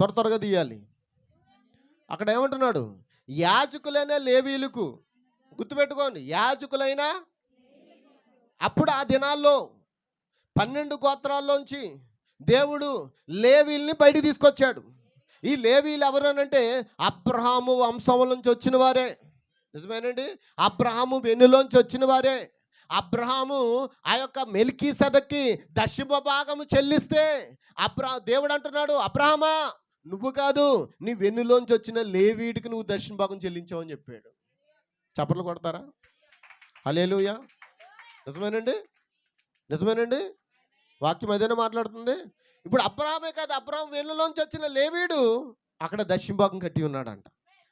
త్వరగా తీయాలి. అక్కడ ఏమంటున్నాడు? యాజకులైన లేవీయులకు, గుర్తుపెట్టుకోండి, యాజకులైన. అప్పుడు ఆ దినాల్లో 12 గోత్రాల్లోంచి దేవుడు లేవీల్ని బయటికి తీసుకొచ్చాడు. ఈ లేవీలు ఎవరనంటే అబ్రహాము వంశం నుంచి వచ్చిన వారే. నిజమేనండి? అబ్రహాము వెన్నులోంచి వచ్చిన వారే. అబ్రహాము ఆ యొక్క మెల్కీసెదెకుకి దశమ భాగము చెల్లిస్తే దేవుడు అంటున్నాడు, అబ్రహామా నువ్వు కాదు, నీ వెన్నులోంచి వచ్చిన లేవీడికి నువ్వు దశమ భాగం చెల్లించావు అని చెప్పాడు. చప్పట్లు కొడతారా? హల్లెలూయా. నిజమేనండి? నిజమేనండి? వాక్యం అదేనా మాట్లాడుతుంది. ఇప్పుడు అబ్రహామే కాదు, అబ్రహాం వెన్నులోంచి వచ్చిన లేవీడు అక్కడ దశమ భాగం కట్టి ఉన్నాడంట.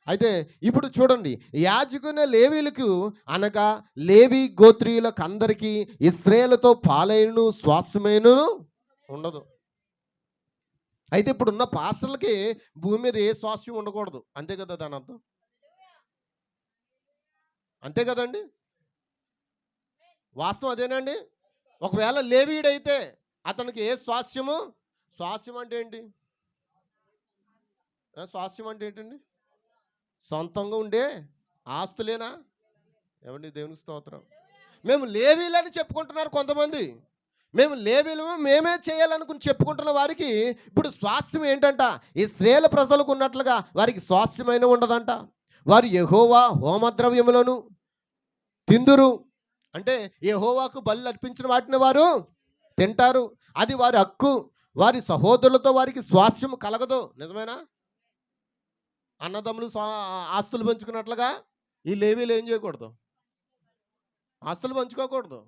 అయితే ఇప్పుడు చూడండి, యాజకుని లేవీలకు అనగా లేవి గోత్రీయులకు అందరికీ ఇశ్రాయేలుతో పాలైనను స్వాస్థ్యమైనను ఉండదు. అయితే ఇప్పుడున్న పాస్టర్లకి భూమి మీద ఏ స్వాస్థ్యం ఉండకూడదు, అంతే కదా దాని అర్థం? అంతే కదండి? వాస్తవం అదేనండి. ఒకవేళ లేవీయుడైతే అతనికి ఏ స్వాస్థ్యము? స్వాస్థ్యం అంటే ఏంటి? స్వాస్థ్యం అంటే ఏంటండి? సొంతంగా ఉండే ఆస్తులేనా? ఏమండి? దేవునికి స్తోత్రం. మేము లేవీలని చెప్పుకుంటున్నారు కొంతమంది. మేము లేవీలము, మేమే చేయాలనుకుని చెప్పుకుంటున్న వారికి ఇప్పుడు స్వాస్థ్యం ఏంటంట? ఈ ఇశ్రాయేలు ప్రజలకు ఉన్నట్లుగా వారికి స్వాస్థ్యమైన ఉండదంట. వారు యెహోవా హోమద్రవ్యములను తిందురు, అంటే యెహోవాకు బలి అర్పించిన వాటిని వారు తింటారు, అది వారి హక్కు. వారి సహోదరులతో వారికి స్వాస్థ్యం కలగదు. నిజమేనా? అన్నదమ్ములు ఆస్తులు పంచుకున్నట్లుగా ఈ లేవీలు ఏం చేయకూడదు? ఆస్తులు పంచుకోకూడదు.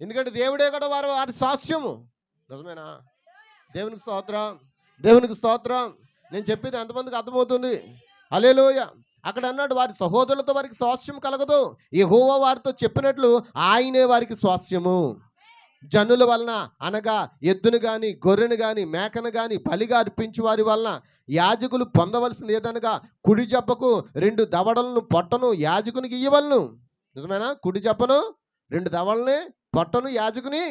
ఎందుకంటే దేవుడే కదా వారి వారి స్వాస్థ్యము. నిజమేనా? దేవునికి స్తోత్రం, దేవునికి స్తోత్రం. నేను చెప్పేది ఎంతమందికి అర్థమవుతుంది? హల్లెలూయా. అక్కడ అన్నాడు వారి సహోదరులతో వారికి స్వాస్థ్యం కలగదు, యెహోవా వారితో చెప్పినట్లు ఆయనే వారికి స్వాస్థ్యము. జనుల వలన అనగా ఎద్దును గాని గొర్రెను గాని మేకను గాని బలిగా అర్పించి వారి వలన యాజకులు పొందవలసింది ఏదనగా కుడి జబ్బకు 2 దవడలను పొట్టను యాజకునికి ఇయ్యవలను. నిజమేనా? కుడి జబ్బను 2 దవడల్ని పొట్టను యాజకుని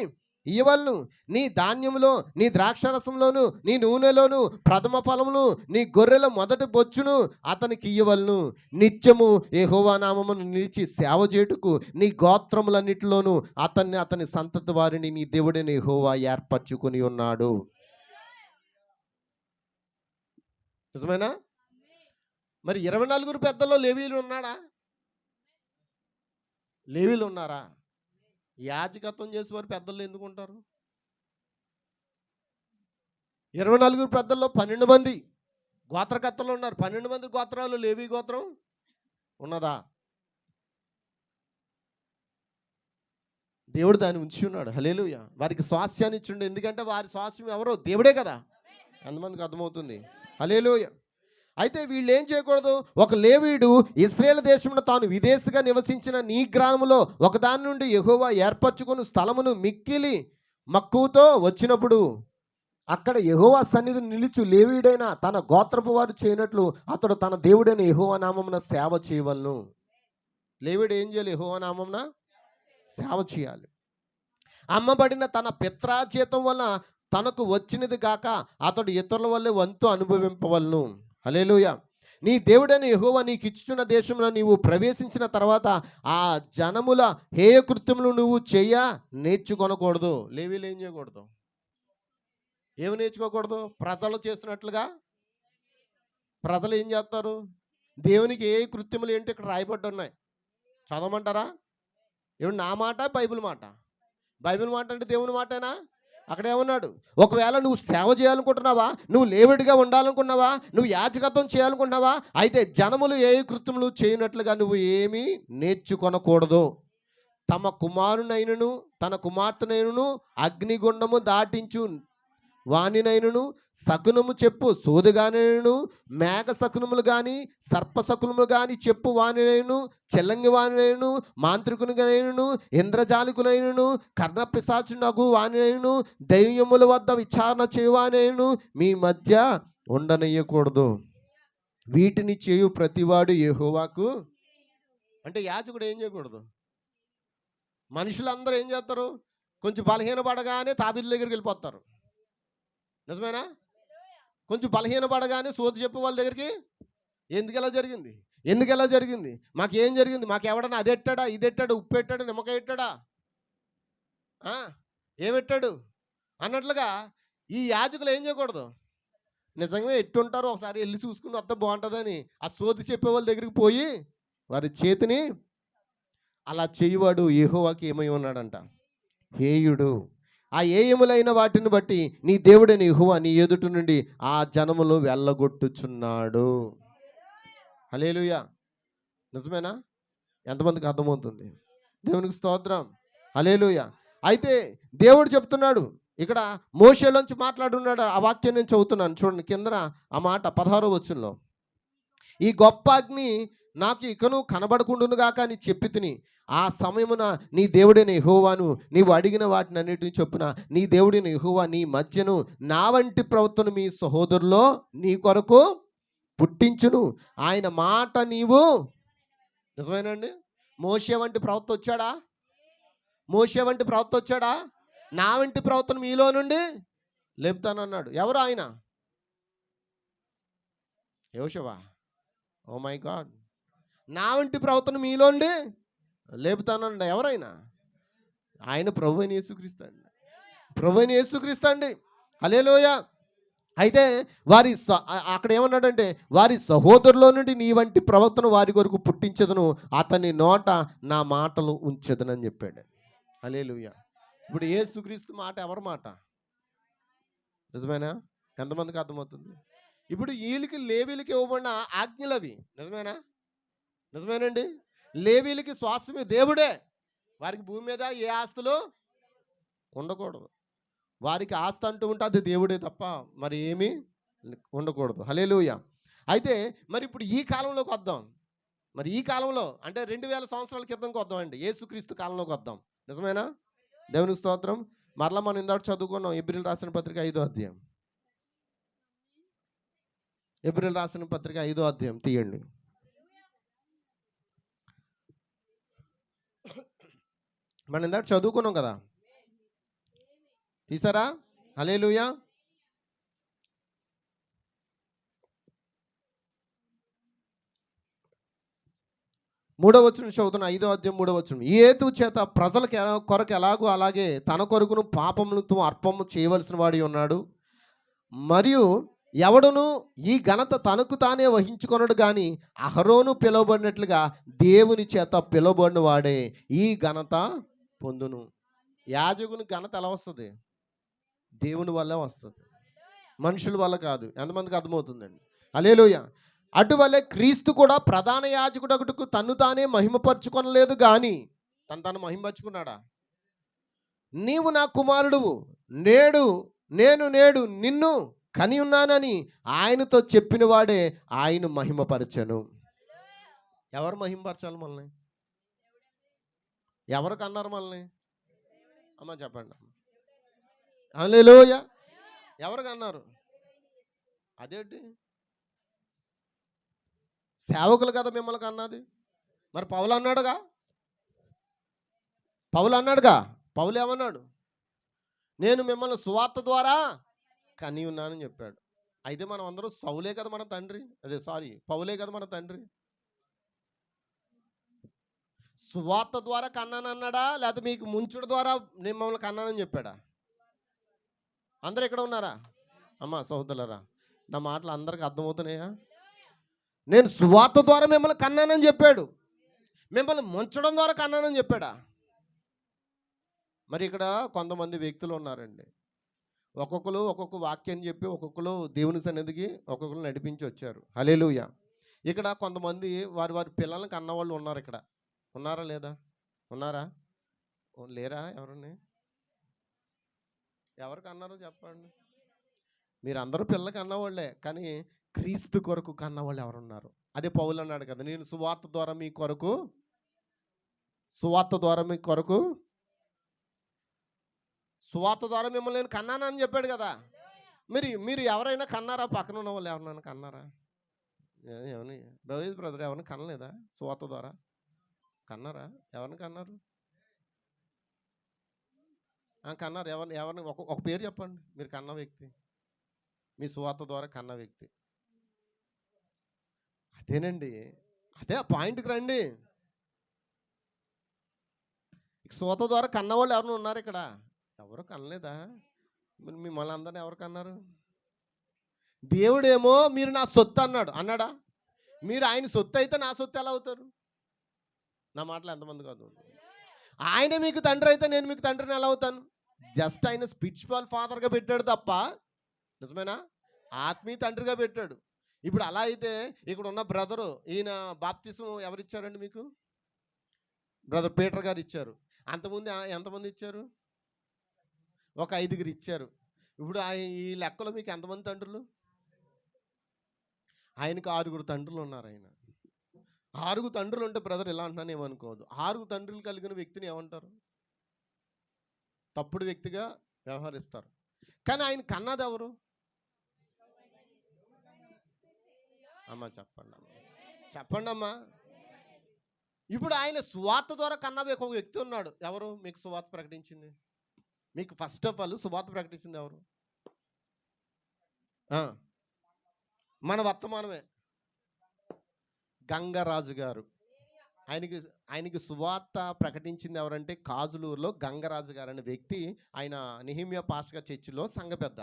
ఇయ్యవలను. నీ ధాన్యములో నీ ద్రాక్షరసంలోను నీ నూనెలోను ప్రథమ ఫలమును నీ గొర్రెల మొదటి బొచ్చును అతనికి ఇయ్యవలను. నిత్యము యెహోవా నామమును నిలిచి సేవ చేయుటకు నీ గోత్రములన్నిటిలోను అతని సంతతి వారిని నీ దేవుడైన యెహోవా ఏర్పరచుకొని ఉన్నాడు. నిజమేనా? మరి 24 పెద్దల్లో లేవీలు ఉన్నాడా? లేవీలు ఉన్నారా? యాజకత్వం చేసేవారు పెద్దలు ఎందుకు ఉంటారు? 24 పెద్దల్లో 12 మంది గోత్రకర్తలు ఉన్నారు. 12 మంది గోత్రాలు లేవీ గోత్రం ఉన్నదా? దేవుడు దాన్ని ఉంచి ఉన్నాడు. హల్లెలూయా. వారికి స్వాస్థ్యాన్ని ఇచ్చిండు. ఎందుకంటే వారి స్వాస్థ్యం ఎవరో? దేవుడే కదా. ఎంతమందికి అర్థమవుతుంది? హల్లెలూయా. అయితే వీళ్ళు ఏం చేయకూడదు? ఒక లేవీయుడు ఇశ్రాయేలు దేశంలో తాను విదేశిగా నివసించిన నీ గ్రామంలో ఒకదాని నుండి యెహోవా ఏర్పరచుకుని స్థలమును మిక్కిలి మక్కువతో వచ్చినప్పుడు అక్కడ యెహోవా సన్నిధిని నిలుచు లేవీయుడైన తన గోత్రపు వారు చేయనట్లు అతడు తన దేవుడైన యెహోవా నామమున సేవ చేయవలను. లేవీయుడు ఏం చేయాలి? యెహోవా నామమున సేవ చేయాలి. అమ్మబడిన తన పిత్రాజీతం వల్ల తనకు వచ్చినది గాక అతడు ఇతరుల వల్లే వంతు అనుభవింపవలను. హల్లెలూయా. నీ దేవుడైన యెహోవా నీకు ఇచ్చుచున్న దేశంలో నీవు ప్రవేశించిన తర్వాత ఆ జనముల హేయకృత్యములు నువ్వు నేర్చుకొనకూడదు. లేవీలు ఏం చేయకూడదు? ఏమి నేర్చుకోకూడదు? ప్రజలు చేస్తున్నట్లుగా ప్రజలు ఏం చేస్తారు? దేవునికి ఏ కృత్యములు ఏంటి ఇక్కడ రాయబడి ఉన్నాయి, చదవమంటారా? ఏమిటి? నా మాట బైబిల్ మాట? బైబిల్ మాట అంటే దేవుని మాటేనా? అక్కడ ఏమన్నాడు? ఒకవేళ నువ్వు సేవ చేయాలనుకుంటున్నావా, నువ్వు లేవిడిగా ఉండాలనుకున్నావా, నువ్వు యాజకత్వం చేయాలనుకుంటున్నావా, అయితే జనములు ఏ కృత్యములు చేయనట్లుగా నువ్వు ఏమీ నేర్చుకొనకూడదు. తమ కుమారునైనను తన కుమార్తెనైనను అగ్నిగుండము దాటించు వానినైనను శకునము చెప్పు సోదుగానైనను మేఘ శకునములు కానీ సర్ప శకునములు కానీ చెప్పు వానినైనను చెల్లంగి వానినైనను మాంత్రికునినైనను ఇంద్రజాలికునైనను కర్ణపిశాచునగు వానినైనను దైవముల వద్ద విచారణ చేయువానైనను మీ మధ్య ఉండనీయకూడదు. వీటిని చేయు ప్రతివాడు యెహోవాకు. అంటే యాజకుడు ఏం చేయకూడదు? మనుషులందరూ ఏం చేస్తారు? కొంచెం బలహీనపడగానే తాబీదు దగ్గరికి వెళ్ళిపోతారు. నిజమేనా? కొంచెం బలహీనపడగానే సోది చెప్పే వాళ్ళ దగ్గరికి. ఎందుకు ఎలా జరిగింది? ఎందుకు ఎలా జరిగింది? మాకేం జరిగింది? మాకెవడన్నా అది ఎట్టాడా, ఇది ఎట్టాడు, ఉప్పు పెట్టాడు, నిమ్మకాయ ఎట్టాడా, ఏమెట్టాడు అన్నట్లుగా ఈ యాజకులు ఏం చేయకూడదు? నిజంగా ఎట్టుంటారో ఒకసారి వెళ్ళి చూసుకుని వస్తే బాగుంటుందని ఆ సోది చెప్పే వాళ్ళ దగ్గరికి పోయి వారి చేతిని అలా చేయవాడు యెహోవాకి ఏమై ఉన్నాడంట? హేయుడు. ఆ ఏయములైన వాటిని బట్టి నీ దేవుడైన యెహోవా నీ ఎదుటి నుండి ఆ జనములు వెళ్ళగొట్టుచున్నాడు. హల్లెలూయా. నిజమేనా? ఎంతమందికి అర్థమవుతుంది? దేవునికి స్తోత్రం. హల్లెలూయా. అయితే దేవుడు చెప్తున్నాడు ఇక్కడ, మోషేలోంచి మాట్లాడున్నాడు. ఆ వాక్యం నేను చదువుతున్నాను చూడండి, కిందన ఆ మాట 16వ వచనంలో. ఈ గొప్ప అగ్ని నాకు ఇకను కనబడకుండునుగాక అని చెప్పి తిని ఆ సమయమున నీ దేవుడైన యెహోవాను నీవు అడిగిన వాటిని అన్నిటిని చొప్పున నీ దేవుడైన యెహోవా నీ మధ్యను నా వంటి ప్రవక్తను మీ సహోదరులో నీ కొరకు పుట్టించును. ఆయన మాట నీవు. నిజమేనండి? మోషే వంటి ప్రవక్త వచ్చాడా? మోషే వంటి ప్రవక్త వచ్చాడా? నా వంటి ప్రవక్తను మీలో నుండి లేపుతానన్నాడు. ఎవరు ఆయన? యోషువ. Oh my god. నా వంటి ప్రవక్తను మీలోండి లేపుతానండి. ఎవరైనా? ఆయన ప్రభువైన యేసుక్రీస్తు అండి. ప్రభువైన యేసుక్రీస్తు అండి. హల్లెలూయా. అయితే వారి అక్కడ ఏమన్నాడంటే వారి సహోదరులో నుండి నీ వంటి ప్రవక్తను వారి కొరకు పుట్టించదును, అతని నోట నా మాటలు ఉంచదనని చెప్పాడు. హల్లెలూయా. ఇప్పుడు యేసుక్రీస్తు మాట ఎవరి మాట? నిజమేనా? ఎంతమందికి అర్థమవుతుంది? ఇప్పుడు వీళ్ళకి లేవీలకి ఇవ్వబడిన ఆజ్ఞలు అవి. నిజమేనా? నిజమేనండి. లేవీలకి స్వాస్థ్యమే దేవుడే. వారికి భూమి మీద ఏ ఆస్తులు ఉండకూడదు. వారికి ఆస్తి అంటూ ఉంటే అది దేవుడే తప్ప మరి ఏమీ ఉండకూడదు. హల్లెలూయా. అయితే మరి ఇప్పుడు ఈ కాలంలోకి వద్దాం. మరి ఈ కాలంలో అంటే 2000 సంవత్సరాల క్రితంకి వద్దామండి. యేసుక్రీస్తు కాలంలోకి వద్దాం. నిజమేనా? దేవునికి స్తోత్రం. మరలా మనం ఇందాక చదువుకున్నాం ఎబ్రిల్ రాసిన పత్రిక 5వ అధ్యాయం. ఎబ్రిల్ రాసిన పత్రిక 5వ అధ్యాయం తీయండి. మనం ఇందాక చదువుకున్నాం కదా, తీసారా? హల్లెలూయా. మూడవ వచనం చదువుతున్న 5వ అధ్యాయం 3వ వచనం. ఈ హేతువు చేత ప్రజలకు కొరకు ఎలాగో అలాగే తన కొరకును పాపములతో అర్పము చేయవలసిన వాడి ఉన్నాడు. మరియు ఎవడును ఈ ఘనత తనకు తానే వహించుకొనడు గాని అహరోను పిలువబడినట్లుగా దేవుని చేత పిలువబడిన వాడే ఈ ఘనత పొందును. యాజకుని ఘనత ఎలా వస్తుంది? దేవుని వల్లే వస్తుంది, మనుషుల వల్ల కాదు. ఎంతమందికి అర్థమవుతుందండి? హల్లెలూయా. అటువలే క్రీస్తు కూడా ప్రధాన యాజకుడగుటకు తన్ను తానే మహిమపరచుకొనలేదు గాని తను మహిమపరచుకున్నాడా? నీవు నా కుమారుడువు, నేడు నిన్ను కని ఉన్నానని ఆయనతో చెప్పిన వాడే ఆయన మహిమపరచను. ఎవరు మహిమపరచాలి మనల్ని? ఎవరికి అన్నారు మనల్ని? అమ్మ చెప్పండి. హల్లెలూయా. ఎవరికి అన్నారు? అదేంటి? సేవకులు కదా మిమ్మల్ని అన్నది. మరి పౌలు అన్నాడుగా. పౌలు ఏమన్నాడు? నేను మిమ్మల్ని సువార్త ద్వారా కని ఉన్నానని చెప్పాడు. అయితే మనం అందరూ సౌలే కదా మన తండ్రి, పౌలే కదా మన తండ్రి. సువార్త ద్వారా కన్నాను అన్నాడా, లేకపోతే మీకు ముంచుడు ద్వారా మిమ్మల్ని కన్నానని చెప్పాడా? అందరు ఇక్కడ ఉన్నారా? అమ్మ సోదరులారా, నా మాటలు అందరికి అర్థమవుతున్నాయా? నేను సువార్త ద్వారా మిమ్మల్ని కన్నానని చెప్పాడు. మిమ్మల్ని ముంచడం ద్వారా కన్నానని చెప్పాడా? మరి ఇక్కడ కొంతమంది వ్యక్తులు ఉన్నారండి. ఒక్కొక్కరు ఒక్కొక్క వాక్యం చెప్పి ఒక్కొక్కరు దేవుని సన్నిధికి ఒక్కొక్కరు నడిపించి వచ్చారు. హల్లెలూయా. ఇక్కడ కొంతమంది వారి పిల్లలకి అన్నవాళ్ళు ఉన్నారు. ఇక్కడ ఉన్నారా లేదా? ఉన్నారా? లేరా? ఎవరికి అన్నారో చెప్పండి. మీరు అందరూ పిల్లలకి అన్నవాళ్ళే, కానీ క్రీస్తు కొరకు కన్నవాళ్ళు ఎవరున్నారు? అదే పౌలు అన్నాడు కదా, నేను సువార్త ద్వారా మీ కొరకు సువార్త ద్వారా మిమ్మల్ని నేను కన్నానని చెప్పాడు కదా. మీరు ఎవరైనా కన్నారా? పక్కన ఉన్న వాళ్ళు ఎవరైనా కన్నారా? బ్రదర్ ఎవరిని కనలేదా? సువార్త ద్వారా కన్నారా? ఎవరిని కన్నారు? కన్నారు. ఎవరిని ఒక పేరు చెప్పండి మీరు కన్న వ్యక్తి, మీ సువార్త ద్వారా కన్న వ్యక్తి. అదేనండి, అదే పాయింట్కి రండి. సువార్త ద్వారా కన్నవాళ్ళు ఎవరైనా ఉన్నారు ఇక్కడ? ఎవరు కనలేదా? మిమ్మల్ని అందరినీ ఎవరు కన్నారు? దేవుడేమో మీరు నా సొత్తు అన్నాడా? మీరు ఆయన సొత్తు అయితే నా సొత్తు ఎలా అవుతారు? నా మాటలు ఎంతమంది కాదు. ఆయన మీకు తండ్రి అయితే నేను మీకు తండ్రిని ఎలా అవుతాను? జస్ట్ ఆయన స్పిరిచువల్ ఫాదర్గా పెట్టాడు తప్ప, నిజమేనా, ఆత్మీయ తండ్రిగా పెట్టాడు. ఇప్పుడు అలా అయితే ఇక్కడ ఉన్న బ్రదరు, ఈయన బాప్తిసం ఎవరిచ్చారండి మీకు? బ్రదర్ పీటర్ గారు ఇచ్చారు. అంతకుముందు ఎంతమంది ఇచ్చారు? ఒక 5గురు ఇచ్చారు. ఇప్పుడు ఈ లెక్కలో మీకు ఎంతమంది తండ్రులు? ఆయనకు 6గురు తండ్రులు ఉన్నారు. ఆయన 6 తండ్రులు ఉంటే బ్రదర్ ఇలా అంటున్నాను ఏమనుకోవద్దు. 6 తండ్రులు కలిగిన వ్యక్తిని ఏమంటారు? తప్పుడు వ్యక్తిగా వ్యవహరిస్తారు. కానీ ఆయన కన్నది ఎవరు? అమ్మ చెప్పండి అమ్మా. ఇప్పుడు ఆయన సువార్త ద్వారా కన్న ఒక వ్యక్తి ఉన్నాడు. ఎవరు మీకు సువార్త ప్రకటించింది? మీకు ఫస్ట్ ఆఫ్ ఆల్ సువార్త ప్రకటించింది ఎవరు? మన వర్తమానమే గంగరాజు గారు. ఆయనకి సువార్త ప్రకటించింది ఎవరంటే కాజులూరులో గంగరాజు గారు అనే వ్యక్తి. ఆయన నెహెమ్యా పాస్టర్ చర్చిలో సంఘ పెద్ద.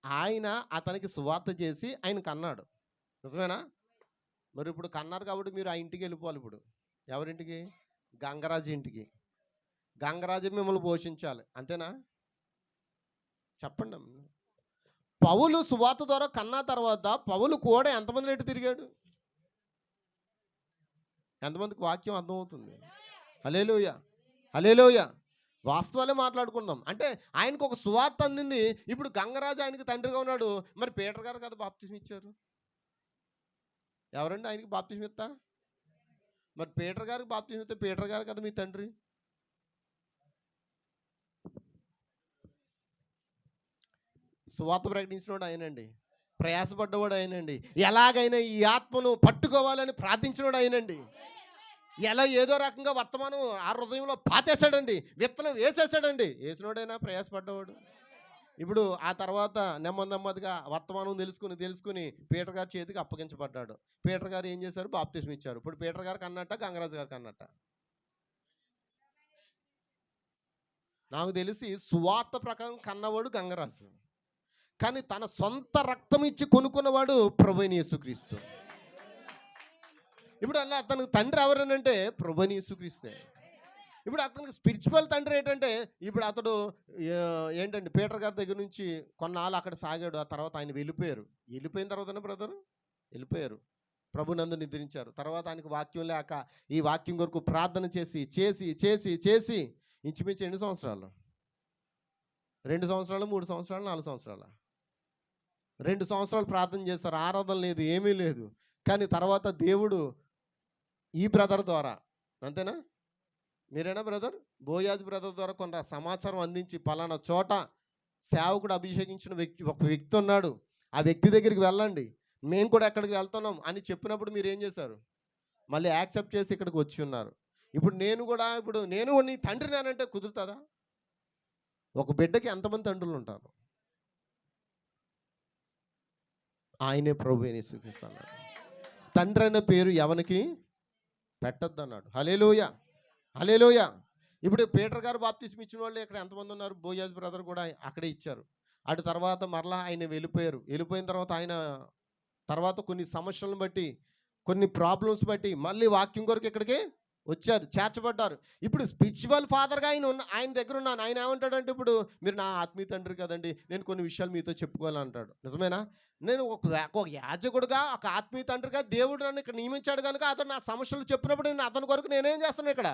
ఆయన అతనికి సువార్త చేసి ఆయనకు అన్నాడు. నిజమేనా? మరి ఇప్పుడు కన్నారు కాబట్టి మీరు ఆ ఇంటికి వెళ్ళిపోవాలి. ఇప్పుడు ఎవరింటికి? గంగరాజు ఇంటికి. గంగరాజు మిమ్మల్ని పోషించాలి, అంతేనా? చెప్పండి. పౌలు సువార్త ద్వారా కన్నా తర్వాత పౌలు కూడా ఎంతమంది రెట్టు తిరిగాడు? ఎంతమందికి వాక్యం అర్థమవుతుంది? హల్లెలూయా, హల్లెలూయా. వాస్తవాలే మాట్లాడుకుందాం. అంటే ఆయనకు ఒక సువార్త అందింది. ఇప్పుడు గంగరాజు ఆయనకి తండ్రిగా ఉన్నాడు. మరి పీటర్ గారు కదా బాప్తిసం ఇచ్చారు. ఎవరండి ఆయనకి బాప్తిసం ఇస్తా? మరి పీటర్ గారికి బాప్తిసం ఇస్తే పీటర్ గారు కదా మీ తండ్రి. సువార్త ప్రకటించినవాడు ఆయనండి. ప్రయాసపడ్డవాడు ఆయనండి. ఎలాగైనా ఈ ఆత్మను పట్టుకోవాలని ప్రార్థించినవాడు ఆయనండి. ఎలా ఏదో రకంగా వర్తమానం ఆ హృదయంలో పాతేశాడండి. విత్తనం వేసేసాడండి. వేసినోడైనా ప్రయాసపడ్డవాడు. ఇప్పుడు ఆ తర్వాత నెమ్మదిగా వర్తమానం తెలుసుకుని పీటర్ గారి చేతికి అప్పగించబడ్డాడు. పీటర్ గారు ఏం చేశారు? బాప్తిసం ఇచ్చారు. ఇప్పుడు పీటర్ గారికి అన్నట్ట, గంగరాజు గారికి అన్నట్ట? నాకు తెలిసి సువార్త ప్రకారం కన్నవాడు గంగరాజు, కానీ తన సొంత రక్తం ఇచ్చి కొనుక్కున్నవాడు ప్రభువైన యేసుక్రీస్తు. ఇప్పుడు అలా అతనికి తండ్రి ఎవరనంటే ప్రభువైన యేసుక్రీస్తే. ఇప్పుడు అతనికి స్పిరిచువల్ తండ్రి ఏంటంటే, ఇప్పుడు అతడు ఏంటంటే పీటర్ గారి దగ్గర నుంచి కొన్నాళ్ళు అక్కడ సాగాడు. ఆ తర్వాత ఆయన వెళ్ళిపోయిన తర్వాతనే బ్రదరు వెళ్ళిపోయారు. ప్రభునందు నిద్రించారు. తర్వాత ఆయనకు వాక్యం లేక ఈ వాక్యం కొరకు ప్రార్థన చేసి చేసి చేసి చేసి ఇంచుమించు ఎన్ని సంవత్సరాలు? 2 సంవత్సరాలు, 3 సంవత్సరాలు, 4 సంవత్సరాలు. 2 సంవత్సరాలు ప్రార్థన చేస్తారు. ఆరాధన లేదు, ఏమీ లేదు. కానీ తర్వాత దేవుడు ఈ బ్రదర్ ద్వారా, అంతేనా? మీరేనా బ్రదర్? బోయాజ్ బ్రదర్ ద్వారా కొంత సమాచారం అందించి పలానా చోట సేవకుడు అభిషేకించిన ఒక వ్యక్తి ఉన్నాడు, ఆ వ్యక్తి దగ్గరికి వెళ్ళండి, మేము కూడా ఎక్కడికి వెళ్తున్నాం అని చెప్పినప్పుడు మీరు ఏం చేశారు? మళ్ళీ యాక్సెప్ట్ చేసి ఇక్కడికి వచ్చి ఉన్నారు. ఇప్పుడు నేను నీ తండ్రి నేనంటే కుదురుతుందా? ఒక బిడ్డకి ఎంతమంది తండ్రులు ఉంటారు? ఆయనే ప్రభువుని యేసుక్రీస్తు. తండ్రి అనే పేరు ఎవరికి పెట్టద్దు అన్నాడు. హల్లెలూయా, హల్లెలూయా. ఇప్పుడు పీటర్ గారు బాప్తిసం ఇచ్చిన వాళ్ళు ఇక్కడ ఎంతమంది ఉన్నారు? బోయాజ్ బ్రదర్ కూడా అక్కడే ఇచ్చారు. అటు తర్వాత మరలా ఆయన వెళ్ళిపోయిన తర్వాత ఆయన తర్వాత కొన్ని సమస్యలను బట్టి, కొన్ని ప్రాబ్లమ్స్ బట్టి మళ్ళీ వాక్యం కొరకు ఇక్కడికి వచ్చారు, చేర్చబడ్డారు. ఇప్పుడు స్పిరిచువల్ ఫాదర్గా ఆయన దగ్గర ఉన్నాను. ఆయన ఏమంటాడంటే, ఇప్పుడు మీరు నా ఆత్మీయ తండ్రి కదండి, నేను కొన్ని విషయాలు మీతో చెప్పుకోవాలంటాడు. నిజమేనా? నేను ఒక యాజకుడుగా, ఒక ఆత్మీయ తండ్రిగా దేవుడు నన్ను ఇక్కడ నియమించాడు కనుక అతను నా సమస్యలు చెప్పినప్పుడు నేను అతని కొరకు నేనేం చేస్తాను ఇక్కడ?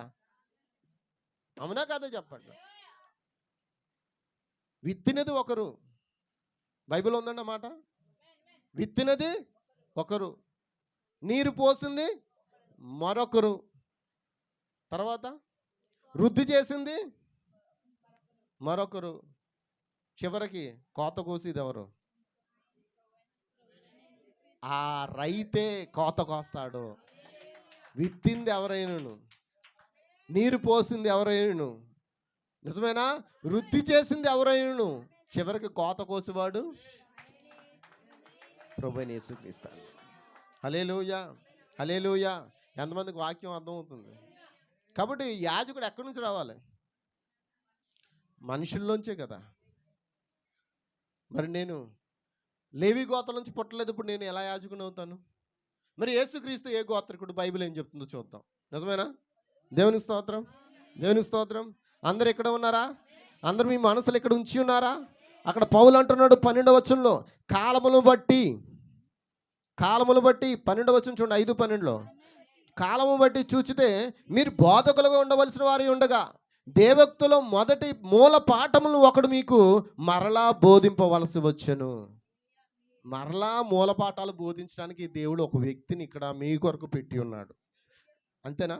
అవునా కాదా చెప్పండి. విత్తినది ఒకరు, బైబిల్ ఉందండి అన్నమాట. విత్తినది ఒకరు, నీరు పోసింది మరొకరు, తర్వాత వృద్ధి చేసింది మరొకరు, చివరికి కోత కోసేది ఎవరు? ఆ రైతే కోత కోస్తాడు. విత్తింది ఎవరైనాను, నీరు పోసింది ఎవరైనాను, నిజమేనా? వృద్ధి చేసింది ఎవరైనాను, చివరికి కోత కోసేవాడు ప్రభువైన యేసుక్రీస్తు. హల్లెలూయా, హల్లెలూయా. ఎంతమందికి వాక్యం అర్థమవుతుంది? కాబట్టి యాజకుడు ఎక్కడి నుంచి రావాలి? మనుషుల్లోంచే కదా. మరి నేను లేవి గోత్రం నుంచి పుట్టలేదు, ఇప్పుడు నేను ఎలా యాజకుని అవుతాను? మరి యేసుక్రీస్తు ఏ గోత్రికుడు? బైబిల్ ఏం చెప్తుందో చూద్దాం. నిజమేనా? దేవునికి స్తోత్రం, దేవునికి స్తోత్రం. అందరు ఇక్కడ ఉన్నారా? అందరు మీ మనసులు ఇక్కడ ఉంచి ఉన్నారా? అక్కడ పౌలు అంటున్నాడు 12వ వచనంలో, కాలమును బట్టి 12వ వచనం చూడండి, 5:12లో, కాలము బట్టి చూచితే మీరు బోధకులుగా ఉండవలసిన వారి ఉండగా దేవోక్తిలో మొదటి మూల పాఠములను ఒకడు మీకు మరలా బోధింపవలసి వచ్చెను. మరలా మూల పాఠాలు బోధించడానికి దేవుడు ఒక వ్యక్తిని ఇక్కడ మీ కొరకు పెట్టి ఉన్నాడు. అంతేనా?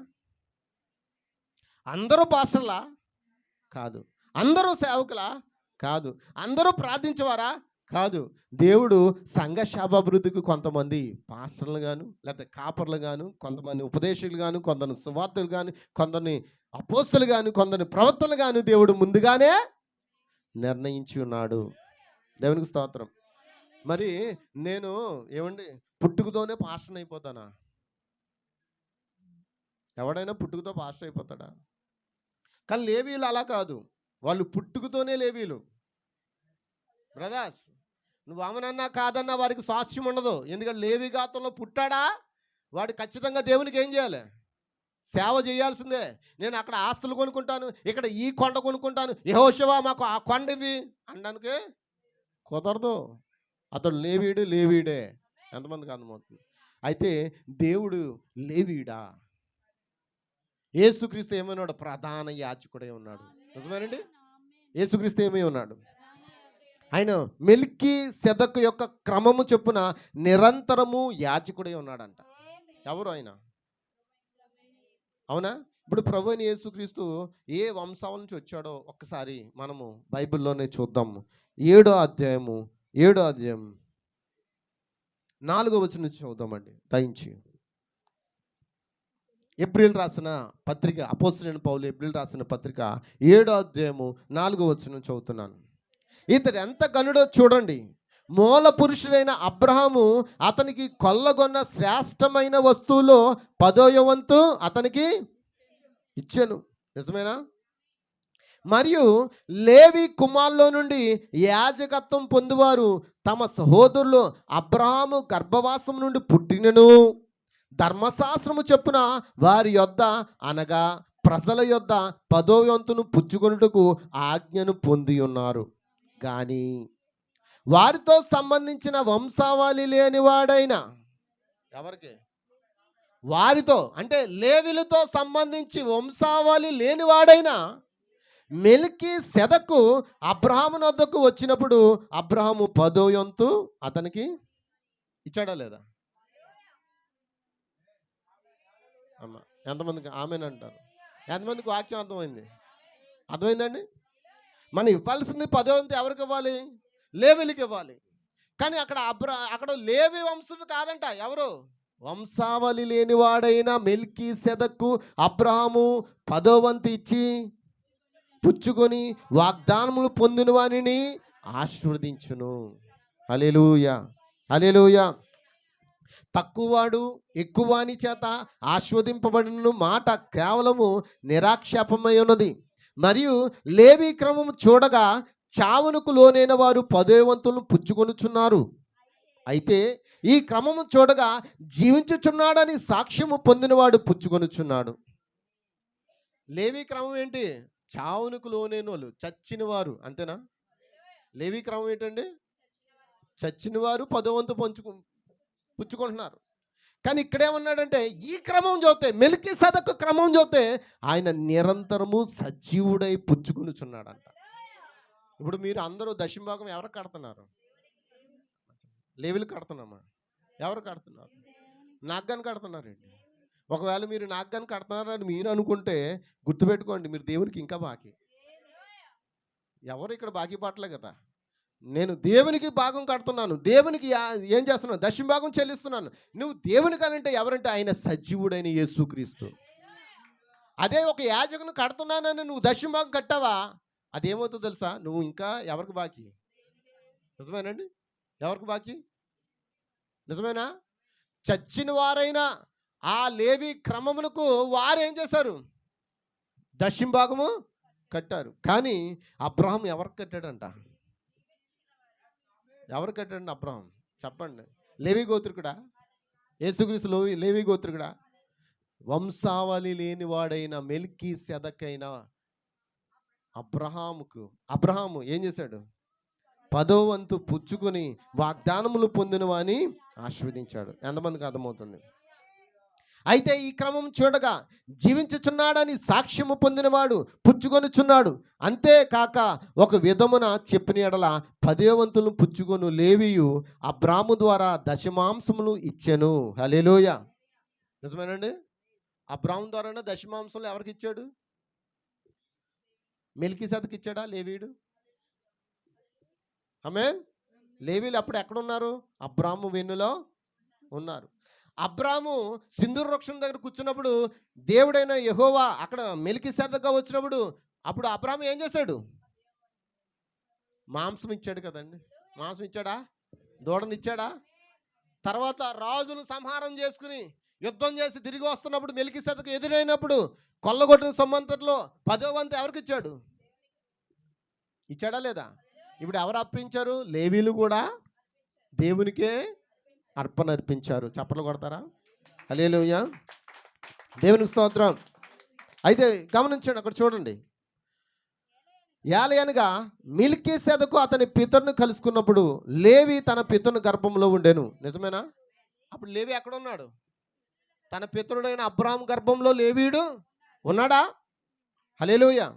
అందరూ పాస్టర్లా? కాదు. అందరూ సేవకులా? కాదు. అందరూ ప్రార్థించేవారా? కాదు. దేవుడు సంఘ శాభాభివృద్ధికి కొంతమంది పాస్టర్లు గాను, లేకపోతే కాపర్లు గాను, కొంతమంది ఉపదేశకులు గాను, కొందరు సువార్తలు గాను, కొందరిని అపోస్తలు గాను, కొందరిని ప్రవక్తలు గాను దేవుడు ముందుగానే నిర్ణయించి ఉన్నాడు. దేవునికి స్తోత్రం. మరి నేను ఏమండి పుట్టుకతోనే పాస్టర్ అయిపోతానా? ఎవడైనా పుట్టుకతో పాస్టర్ అయిపోతాడా? కానీ లేవీలు అలా కాదు, వాళ్ళు పుట్టుకతోనే లేవీలు. బ్రదర్స్, నువ్వు అవునన్నా కాదన్నా వారికి సాక్ష్యం ఉండదు. ఎందుకంటే లేవి గాత్రంలో పుట్టాడా వాడు ఖచ్చితంగా దేవునికి ఏం చేయాలి? సేవ చేయాల్సిందే. నేను అక్కడ ఆస్తులు కొనుక్కుంటాను, ఇక్కడ ఈ కొండ కొనుక్కుంటాను, యెహోషువ మాకు ఆ కొండ ఇవి అనడానికి కుదరదు. అతడు లేవీడే. ఎంతమందికి అర్థమవుతుంది? అయితే దేవుడు లేవీడా? యేసుక్రీస్తు ఏమైనాడు? ప్రధాన యాజకుడై ఉన్నాడు. నిజమేనండి? యేసుక్రీస్తు ఏమై ఉన్నాడు? ఆయన మెల్కీ సెదకు యొక్క క్రమము చొప్పున నిరంతరము యాజకుడై ఉన్నాడంట. ఎవరు ఆయన? అవునా? ఇప్పుడు ప్రభు అయిన యేసుక్రీస్తు ఏ వంశాల నుంచి వచ్చాడో ఒక్కసారి మనము బైబిల్లోనే చూద్దాము. 7వ అధ్యాయము 4వ వచనం నుంచి చదువుదామండి దయించి. ఏప్రిల్ రాసిన పత్రిక, అపోస్తలుడైన పౌలు ఏప్రిల్ రాసిన పత్రిక 7వ అధ్యాయము 4వ వచనం చదువుతున్నాను. ఇతడు ఎంత గనుడో చూడండి. మూల పురుషుడైన అబ్రహాము అతనికి కొల్లగొన్న శ్రేష్టమైన వస్తువులో 10వ వంతు అతనికి ఇచ్చాను. నిజమేనా? మరియు లేవి కుమారులో నుండి యాజకత్వం పొందువారు తమ సహోదరులు అబ్రహాము గర్భవాసం నుండి పుట్టినను ధర్మశాస్త్రము చొప్పున వారి యొద్ద అనగా ప్రజల యొద్ద 10వ వంతును పుచ్చుకొనుటకు ఆజ్ఞను పొంది ఉన్నారు. కానీ వారితో సంబంధించిన వంశావళి లేనివాడైన, ఎవరికి? వారితో అంటే లేవీలతో సంబంధించి వంశావళి లేనివాడైన మెల్కీ సెదకు అబ్రహాము వద్దకు వచ్చినప్పుడు అబ్రహాము 10వ వంతు అతనికి ఇచ్చాడా లేదా? అమ్మ, ఎంతమందికి ఆమెనంటారు? ఎంతమందికి వాక్యం అర్థమైంది? అర్థమైందండి? మనం ఇవ్వాల్సింది 10వ వంతు ఎవరికి ఇవ్వాలి? లేవీలకి ఇవ్వాలి. కానీ అక్కడ లేవి వంశుడు కాదంట. ఎవరు? వంశావళి లేనివాడైన మెల్కీ సెదకు అబ్రహాము 10వ వంతు ఇచ్చి పుచ్చుకొని వాగ్దానములు పొందిన వారిని ఆశీర్వదించును. హల్లెలూయా, హల్లెలూయా. తక్కువవాడు ఎక్కువని చేత ఆస్వాదింపబడిన మాట కేవలము నిరాక్షేపమై ఉన్నది. మరియు లేవి క్రమము చూడగా చావునకు లోనైన వారు 10వ వంతులను పుచ్చుకొనుచున్నారు. అయితే ఈ క్రమము చూడగా జీవించుచున్నాడని సాక్ష్యము పొందినవాడు పుచ్చుకొనుచున్నాడు. లేవి క్రమం ఏంటి? చావునకు లోనైన వాళ్ళు, చచ్చిన వారు. అంతేనా? లేవి క్రమం ఏంటండి? చచ్చిన వారు 10వ వంతు పుచ్చుకుంటున్నారు. కానీ ఇక్కడేమన్నాడంటే ఈ క్రమం చూస్తే, మెల్కీ సెదకు క్రమం చూస్తే ఆయన నిరంతరము సజీవుడై పుచ్చుకొనుచున్నాడంట. ఇప్పుడు మీరు అందరూ దశమభాగం ఎవరు కడుతున్నారు? లేవీలు కడుతున్నామా? ఎవరు కడుతున్నారు? నాగ్గాని కడుతున్నారండి. ఒకవేళ మీరు నాగ్గాని కడుతున్నారని మీరు అనుకుంటే గుర్తుపెట్టుకోండి, మీరు దేవునికి ఇంకా బాకీ. ఎవరు ఇక్కడ బాకీ పట్టలే కదా. నేను దేవునికి భాగం కడుతున్నాను, దేవునికి ఏం చేస్తున్నాను? దశమభాగం చెల్లిస్తున్నాను. నువ్వు దేవునికి అనంటే ఎవరంటే ఆయన సజీవుడైన యేసుక్రీస్తు. అదే ఒక యాజకుని కడుతున్నానని నువ్వు దశమభాగం కట్టావా, అదేమవుతుందో తెలుసా? నువ్వు ఇంకా ఎవరికి బాకీ? నిజమేనండి? ఎవరికి బాకీ? నిజమేనా? చచ్చిన వారైనా ఆ లేవి క్రమమునకు వారు ఏం చేశారు? దశమభాగము కట్టారు. కానీ అబ్రహాం ఎవరికి కట్టాడంట? ఎవరు కట్టాడండి అబ్రహాం? చెప్పండి. లేవి గోత్రికుడా? యేసుక్రీస్తు లేవి గోత్రికుడా? వంశావళి లేనివాడైన మెల్కీ సెదకైన అబ్రహాము ఏం చేశాడు? 10వ వంతు పుచ్చుకొని వాగ్దానములు పొందిన వాని ఆశీర్వదించాడు. ఎంతమందికి అర్థమవుతుంది? అయితే ఈ క్రమం చూడగా జీవించుచున్నాడని సాక్ష్యము పొందినవాడు పుచ్చుకొనుచున్నాడు. అంతేకాక ఒక విధమున చెప్పిన ఎడల 10వ వంతులను పుచ్చుకొను లేవియు అబ్రాము ద్వారా దశమాంసములు ఇచ్చెను. హల్లెలూయా. నిజమేనండి? అబ్రాము ద్వారానే దశమాంసములు ఎవరికి ఇచ్చాడు? మెల్కీ సెదకు ఇచ్చాడా లేవీయుడు? ఆమేన్. లేవీలు అప్పుడు ఎక్కడున్నారు? అబ్రాము వెన్నులో ఉన్నారు. అబ్రాము సింధూర వృక్షం దగ్గర కూర్చున్నప్పుడు దేవుడైన యెహోవా అక్కడ మెల్కీ సెదకుగా వచ్చినప్పుడు అప్పుడు అబ్రాము ఏం చేశాడు? మాంసం ఇచ్చాడు కదండి. మాంసం ఇచ్చాడా? దూడనిచ్చాడా? తర్వాత రాజులు సంహారం చేసుకుని యుద్ధం చేసి తిరిగి వస్తున్నప్పుడు మెల్కీ సెదకు ఎదురైనప్పుడు కొల్లగొట్టిన సొమ్మంతట్లో 10వ వంతు ఎవరికి ఇచ్చాడు? ఇచ్చాడా లేదా? ఇప్పుడు ఎవరు అర్పించారు? లేవీలు కూడా దేవునికే అర్పణ అర్పించారు. చప్పట్లు కొడతారా? హల్లెలూయా, దేవునికి స్తోత్రం. అయితే గమనించండి, అక్కడ చూడండి. ఏలయనగా మెల్కీ సెదకు అతని పితరుని కలుసుకున్నప్పుడు లేవి తన పితరుని గర్భంలో ఉండెను. నిజమేనా? అప్పుడు లేవి ఎక్కడ ఉన్నాడు? తన పితరుడైన అబ్రాహాము గర్భంలో లేవీయుడు ఉన్నాడా? హల్లెలూయా.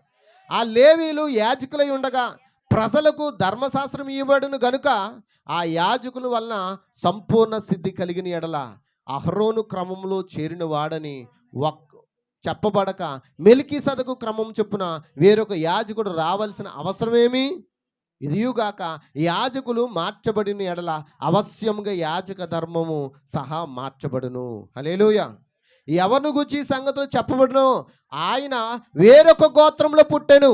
ఆ లేవీలు యాజకులై ఉండగా ప్రజలకు ధర్మశాస్త్రం ఇవ్వబడును గనుక ఆ యాజకుల వలన సంపూర్ణ సిద్ధి కలిగిన ఎడల అహరోను క్రమంలో చేరిన వాడని చెప్పబడక మెల్కీసెదెకు క్రమం చొప్పున వేరొక యాజకుడు రావాల్సిన అవసరమేమి? ఇదియుగాక యాజకులు మార్చబడిన ఎడల అవశ్యంగా యాజక ధర్మము సహా మార్చబడును. హల్లెలూయా. ఎవరిని గురించి సంగతులు చెప్పబడును? ఆయన వేరొక గోత్రంలో పుట్టెను.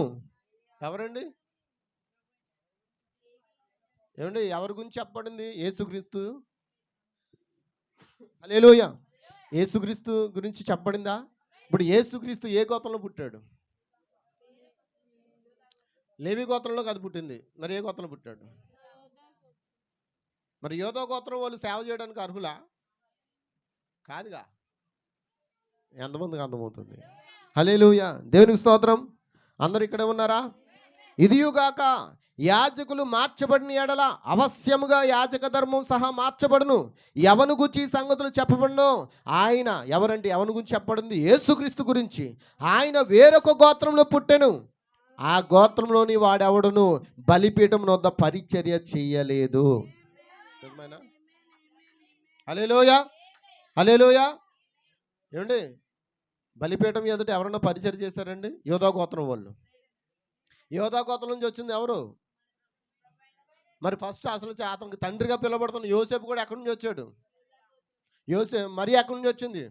ఎవరండి? ఏమండి ఎవరి గురించి చెప్పబడింది? యేసుక్రీస్తు. హల్లెలూయా. యేసుక్రీస్తు గురించి చెప్పబడిందా? ఇప్పుడు యేసుక్రీస్తు ఏ గోత్రంలో పుట్టాడు? లేవి గోత్రంలో కాదు పుట్టింది. మరి ఏ గోత్రంలో పుట్టాడు? మరి యోధా గోత్రం వాళ్ళు సేవ చేయడానికి అర్హులా? కాదుగా. ఎంతమందికి అర్థమవుతుంది? హల్లెలూయా. దేవునికి స్తోత్రం. అందరు ఇక్కడే ఉన్నారా? ఇదియుగాక యాజకులు మార్చబడిన ఎడల అవశ్యముగా యాజక ధర్మం సహా మార్చబడును. ఎవను గురించి సంగతులు చెప్పబడును? ఆయన ఎవరంటే ఎవరి గురించి చెప్పబడింది? యేసుక్రీస్తు గురించి. ఆయన వేరొక గోత్రంలో పుట్టెను. ఆ గోత్రంలోని వాడెవడును బలిపీఠం వద్ద పరిచర్య చేయలేదు. హల్లెలూయా. హల్లెలూయా. ఏమండి బలిపీఠం ఎదుట ఎవరన్నా పరిచర్య చేశారండి? యోధా గోత్రం వాళ్ళు. యోధా గోత్రం నుంచి వచ్చింది ఎవరు? మరి ఫస్ట్ అసలు అతనికి తండ్రిగా పిలవబడుతున్న యోసేపు కూడా ఎక్కడి నుంచి వచ్చాడు? మరి ఎక్కడి నుంచి వచ్చింది?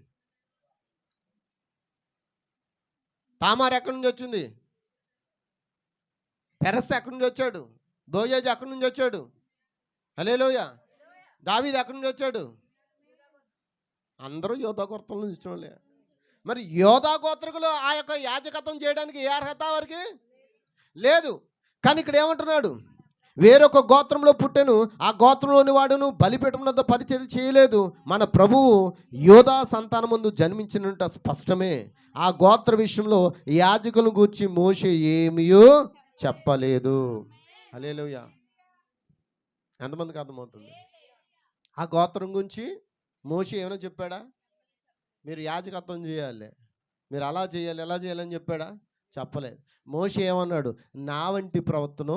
తామారు ఎక్కడి నుంచి వచ్చింది? పెరస్ ఎక్కడి నుంచి వచ్చాడు? బోయేజు ఎక్కడి నుంచి వచ్చాడు? హల్లెలూయా. దావీదు ఎక్కడి నుంచి వచ్చాడు? అందరూ యోధా గోత్రం నుంచి వచ్చిన. మరి యోధా గోత్రకులు ఆ యొక్క యాజకత్వం చేయడానికి ఏ అర్హత వారికి లేదు. కానీ ఇక్కడ ఏమంటున్నాడు? వేరొక గోత్రంలో పుట్టెను. ఆ గోత్రంలోని వాడును బలిపీఠం వద్ద పరిచర్య చేయలేదు. మన ప్రభువు యోధా సంతానం ముందు జన్మించినట్టు స్పష్టమే. ఆ గోత్ర విషయంలో యాజకులను గూర్చి మోషే ఏమీయో చెప్పలేదు. హల్లెలూయా. ఎంతమందికి అర్థమవుతుంది? ఆ గోత్రం గురించి మోషే ఏమైనా చెప్పాడా? మీరు యాజకత్వం చేయాలి, మీరు అలా చేయాలి, ఎలా చేయాలని చెప్పాడా? చెప్పలేదు. మోషే ఏమన్నాడు? నా వంటి ప్రవర్తన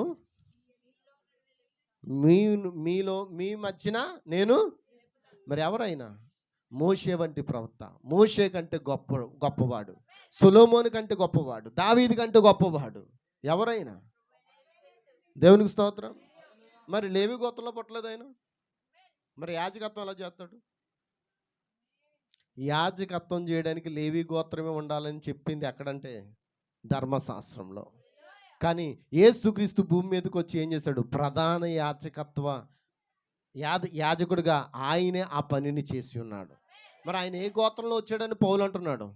మీలో మీ మధ్యన నేను. మరి ఎవరైనా మోషే వంటి ప్రవక్త, మోషే కంటే గొప్పవాడు, సొలొమోను కంటే గొప్పవాడు, దావీదు కంటే గొప్పవాడు ఎవరైనా? దేవునికి స్తోత్రం. మరి లేవి గోత్రంలో పుట్టలేదు ఆయన. మరి యాజకత్వం ఎలా చేస్తాడు? యాజకత్వం చేయడానికి లేవి గోత్రమే ఉండాలని చెప్పింది ఎక్కడంటే ధర్మశాస్త్రంలో. కానీ యేసుక్రీస్తు భూమి మీదకి వచ్చి ఏం చేశాడు? ప్రధాన యాజకుడిగా ఆయనే ఆ పనిని చేసి ఉన్నాడు. మరి ఆయన ఏ గోత్రంలో వచ్చాడని పౌలు అంటున్నాడు?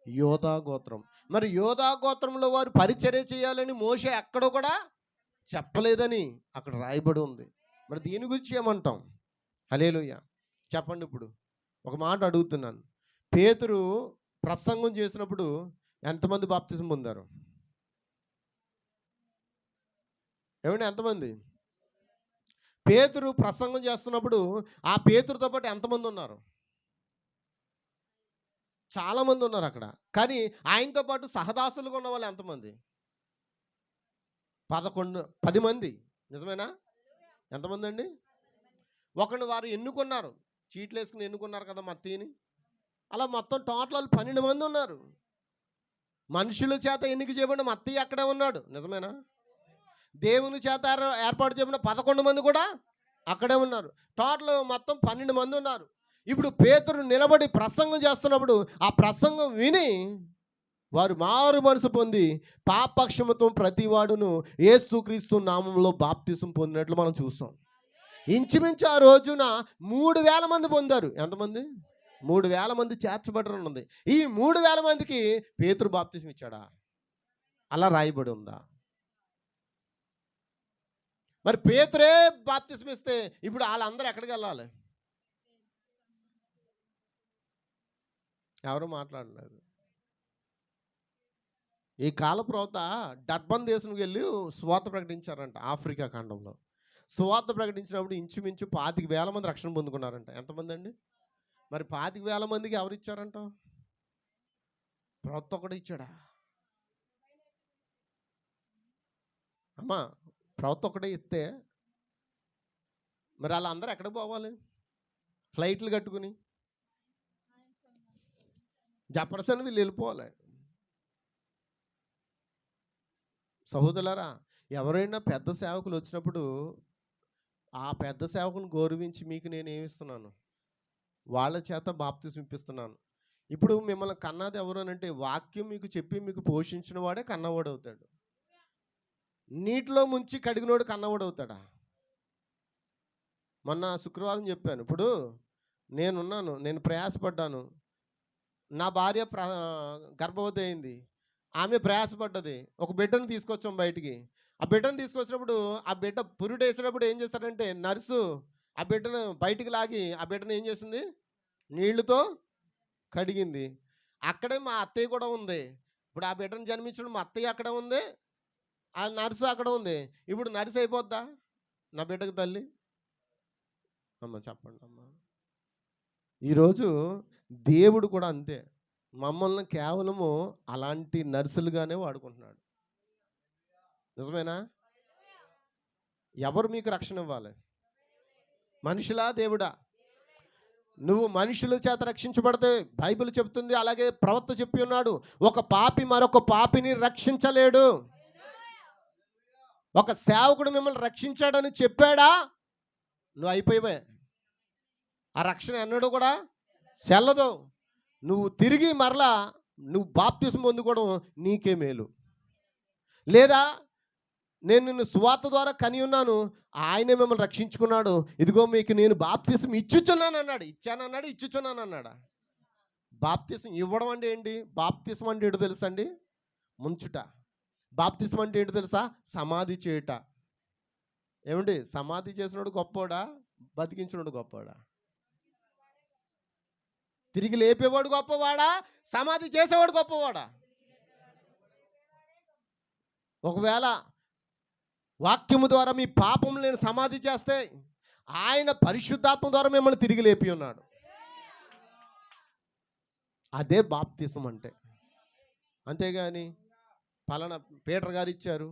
యోధా గోత్రం. మరి యోధా గోత్రంలో వారు పరిచర్య చేయాలని మోషే ఎక్కడో కూడా చెప్పలేదని అక్కడ రాయబడి ఉంది. మరి దీని గురించి ఏమంటాం? హల్లెలూయా. చెప్పండి. ఇప్పుడు ఒక మాట అడుగుతున్నాను. పేతురు ప్రసంగం చేసినప్పుడు ఎంతమంది బాప్తిసం పొందారు? ఏమండి ఎంతమంది? పేతురు ప్రసంగం చేస్తున్నప్పుడు ఆ పేతురుతో పాటు ఎంతమంది ఉన్నారు? చాలామంది ఉన్నారు అక్కడ. కానీ ఆయనతో పాటు సహదాసులుగా ఉన్న వాళ్ళు ఎంతమంది? 10 మంది. నిజమేనా? ఎంతమంది అండి? ఒకరిని వారు ఎన్నుకున్నారు, చీట్లు వేసుకుని ఎన్నుకున్నారు కదా మత్తీని. అలా మొత్తం టోటల్ 12 మంది ఉన్నారు. మనుషుల చేత ఎన్నిక చేయబడిన మత్తయి అక్కడే ఉన్నాడు. నిజమేనా? దేవుని చేత ఏర్పాటు చేయబడిన 11 మంది కూడా అక్కడే ఉన్నారు. టోటల్ మొత్తం 12 మంది ఉన్నారు. ఇప్పుడు పేతురు నిలబడి ప్రసంగం చేస్తున్నప్పుడు ఆ ప్రసంగం విని వారు మారు మనసు పొంది పాపక్షమత్వం ప్రతివాడును యేసుక్రీస్తు నామంలో బాప్తిసం పొందినట్లు మనం చూస్తాం. ఇంచుమించు ఆ రోజున 3,000 మంది పొందారు. ఎంతమంది? 3,000 మంది చేర్చబడరని ఉంది. ఈ 3,000 మందికి పేతురు బాప్తిసం ఇచ్చాడా? అలా రాయబడి ఉందా? మరి పేతురే బాప్తిసం ఇస్తే ఇప్పుడు వాళ్ళందరూ ఎక్కడికి వెళ్ళాలి? ఎవరు మాట్లాడలేదు. ఈ కాల ప్రవక్త డర్బన్ దేశంకి వెళ్ళి సువార్త ప్రకటించారంట. ఆఫ్రికా ఖండంలో సువార్త ప్రకటించినప్పుడు ఇంచుమించు 25,000 మంది రక్షణ పొందుకున్నారంట. ఎంతమంది అండి? మరి 25,000 మందికి ఎవరు ఇచ్చారంట? ప్రవక్త ఒకటి ఇచ్చాడా? అమ్మా, ప్రవక్త ఒకటే ఇస్తే మరి వాళ్ళందరూ ఎక్కడికి పోవాలి? ఫ్లైట్లు కట్టుకుని జపర్సన్ వీళ్ళు వెళ్ళిపోవాలి. సహోదరులారా, ఎవరైనా పెద్ద సేవకులు వచ్చినప్పుడు ఆ పెద్ద సేవకుని గౌరవించి మీకు నేను ఏమిస్తున్నాను? వాళ్ళ చేత బాప్తిసం ఇప్పిస్తున్నాను. ఇప్పుడు మిమ్మల్ని కన్నది ఎవరు అని అంటే, వాక్యం మీకు చెప్పి మీకు పోషించిన వాడే కన్నవాడు అవుతాడు. నీటిలో ముంచి కడిగినోడు కన్నవాడు అవుతాడా? మొన్న శుక్రవారం చెప్పాను. ఇప్పుడు నేను ప్రయాసపడ్డాను. నా భార్య గర్భవతి అయింది. ఆమె ప్రయాసపడ్డది. ఒక బిడ్డను తీసుకొచ్చాం బయటికి. ఆ బిడ్డను తీసుకొచ్చినప్పుడు ఆ బిడ్డ పురుడేసినప్పుడు ఏం చేస్తారంటే నర్సు ఆ బిడ్డను బయటికి లాగి ఆ బిడ్డను ఏం చేసింది? నీళ్లతో కడిగింది. అక్కడే మా అత్తయ్య కూడా ఉంది. ఇప్పుడు ఆ బిడ్డను జన్మించడం మా అత్తయ్య అక్కడ ఉంది, ఆ నర్సు అక్కడ ఉంది. ఇప్పుడు నర్సు అయిపోద్దా నా బిడ్డకు తల్లి? అమ్మ చెప్పండి అమ్మ. ఈరోజు దేవుడు కూడా అంతే, మమ్మల్ని కేవలము అలాంటి నర్సులుగానే వాడుకుంటున్నాడు. నిజమేనా? ఎవరు మీకు రక్షణ ఇవ్వాలి? మనుషులా దేవుడా? నువ్వు మనుషుల చేత రక్షించబడితే బైబిల్ చెప్తుంది, అలాగే ప్రవక్త చెప్పి ఉన్నాడు, ఒక పాపి మరొక పాపిని రక్షించలేడు. ఒక సేవకుడు మిమ్మల్ని రక్షించాడని చెప్పాడా, నువ్వు అయిపోయావే. ఆ రక్షణ ఎన్నడూ కూడా చెల్లదు. నువ్వు తిరిగి మరలా నువ్వు బాప్తిసం పొందుకోవడం నీకే మేలు. లేదా నేను నిన్ను సువార్త ద్వారా కని ఉన్నాను, ఆయనే మిమ్మల్ని రక్షించుకున్నాడు, ఇదిగో మీకు నేను బాప్తిసం ఇచ్చుచున్నాను అన్నాడు. ఇచ్చానన్నాడు, ఇచ్చుచున్నాను అన్నాడా? బాప్తిసం ఇవ్వడం అంటే ఏంటి? బాప్తిసం అంటే ఏంటో తెలుసా అండి? ముంచుట. బాప్తిసం అంటే ఏంటో తెలుసా? సమాధి చేయుట. ఏమండి, సమాధి చేసినోడు గొప్పోడా, బతికించినోడు గొప్పవాడా? తిరిగి లేపేవాడు గొప్పవాడా, సమాధి చేసేవాడు గొప్పవాడా? ఒకవేళ వాక్యము ద్వారా మీ పాపం నేను సమాధి చేస్తే ఆయన పరిశుద్ధాత్మ ద్వారా మిమ్మల్ని తిరిగి లేపి ఉన్నాడు. అదే బాప్తిసం అంటే. అంతేగాని పలానా పీటర్ గారు ఇచ్చారు,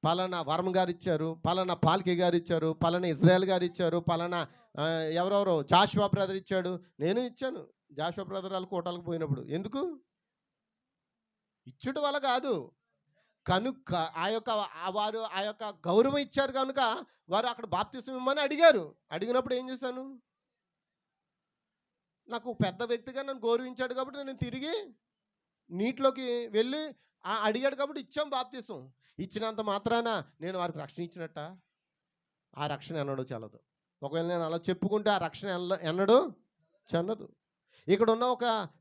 పలానా వర్మ గారు ఇచ్చారు, పలానా పాల్కే గారు ఇచ్చారు, పలానా ఇజ్రాయెల్ గారు ఇచ్చారు, పలానా ఎవరెవరో జాషువా బ్రదర్ ఇచ్చాడు, నేను ఇచ్చాను. జాషువా బ్రదర్ వాళ్ళు కోటాలకు పోయినప్పుడు ఎందుకు ఇచ్చుట వల్ల కాదు, కనుక వారు ఆ యొక్క గౌరవం ఇచ్చారు కనుక వారు అక్కడ బాప్తిసం ఇవ్వమని అడిగారు. అడిగినప్పుడు ఏం చేశాను? నాకు పెద్ద వ్యక్తిగా నన్ను గౌరవించాడు కాబట్టి నేను తిరిగి నీటిలోకి వెళ్ళి అడిగాడు కాబట్టి ఇచ్చాం బాప్తిసం. ఇచ్చినంత మాత్రాన నేను వారికి రక్షణ ఇచ్చినట్ట? ఆ రక్షణ ఎన్నడూ చెల్లదు. ఒకవేళ నేను అలా చెప్పుకుంటే ఆ రక్షణ ఎన్నడూ చెల్లదు. ఇక్కడ ఉన్న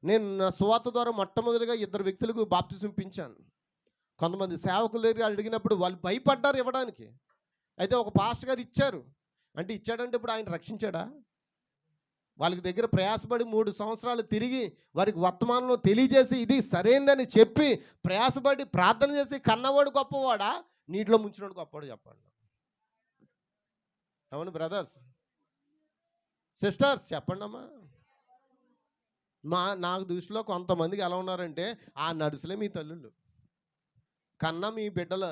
నేను నా సువార్త ద్వారా మొట్టమొదటిగా 2 వ్యక్తులకు బాప్తిసం ఇప్పించాను. కొంతమంది సేవకుల దగ్గర అడిగినప్పుడు వాళ్ళు భయపడ్డారు ఇవ్వడానికి. అయితే ఒక పాస్టర్ గారు ఇచ్చారు. అంటే ఇచ్చాడంటే ఇప్పుడు ఆయన రక్షించాడా? వాళ్ళకి దగ్గర ప్రయాసపడి 3 సంవత్సరాలు తిరిగి వారికి వర్తమానంలో తెలియజేసి ఇది సరైందని చెప్పి ప్రయాసపడి ప్రార్థన చేసి కన్నవాడు గొప్పవాడా, నీటిలో ముంచినోడు గొప్పవాడు? చెప్పండి. అవును బ్రదర్స్, సిస్టర్స్, చెప్పండి అమ్మా. నాకు దృష్టిలో కొంతమందికి ఎలా ఉన్నారంటే ఆ నర్సులే మీ తల్లులు, కన్నా మీ బిడ్డలు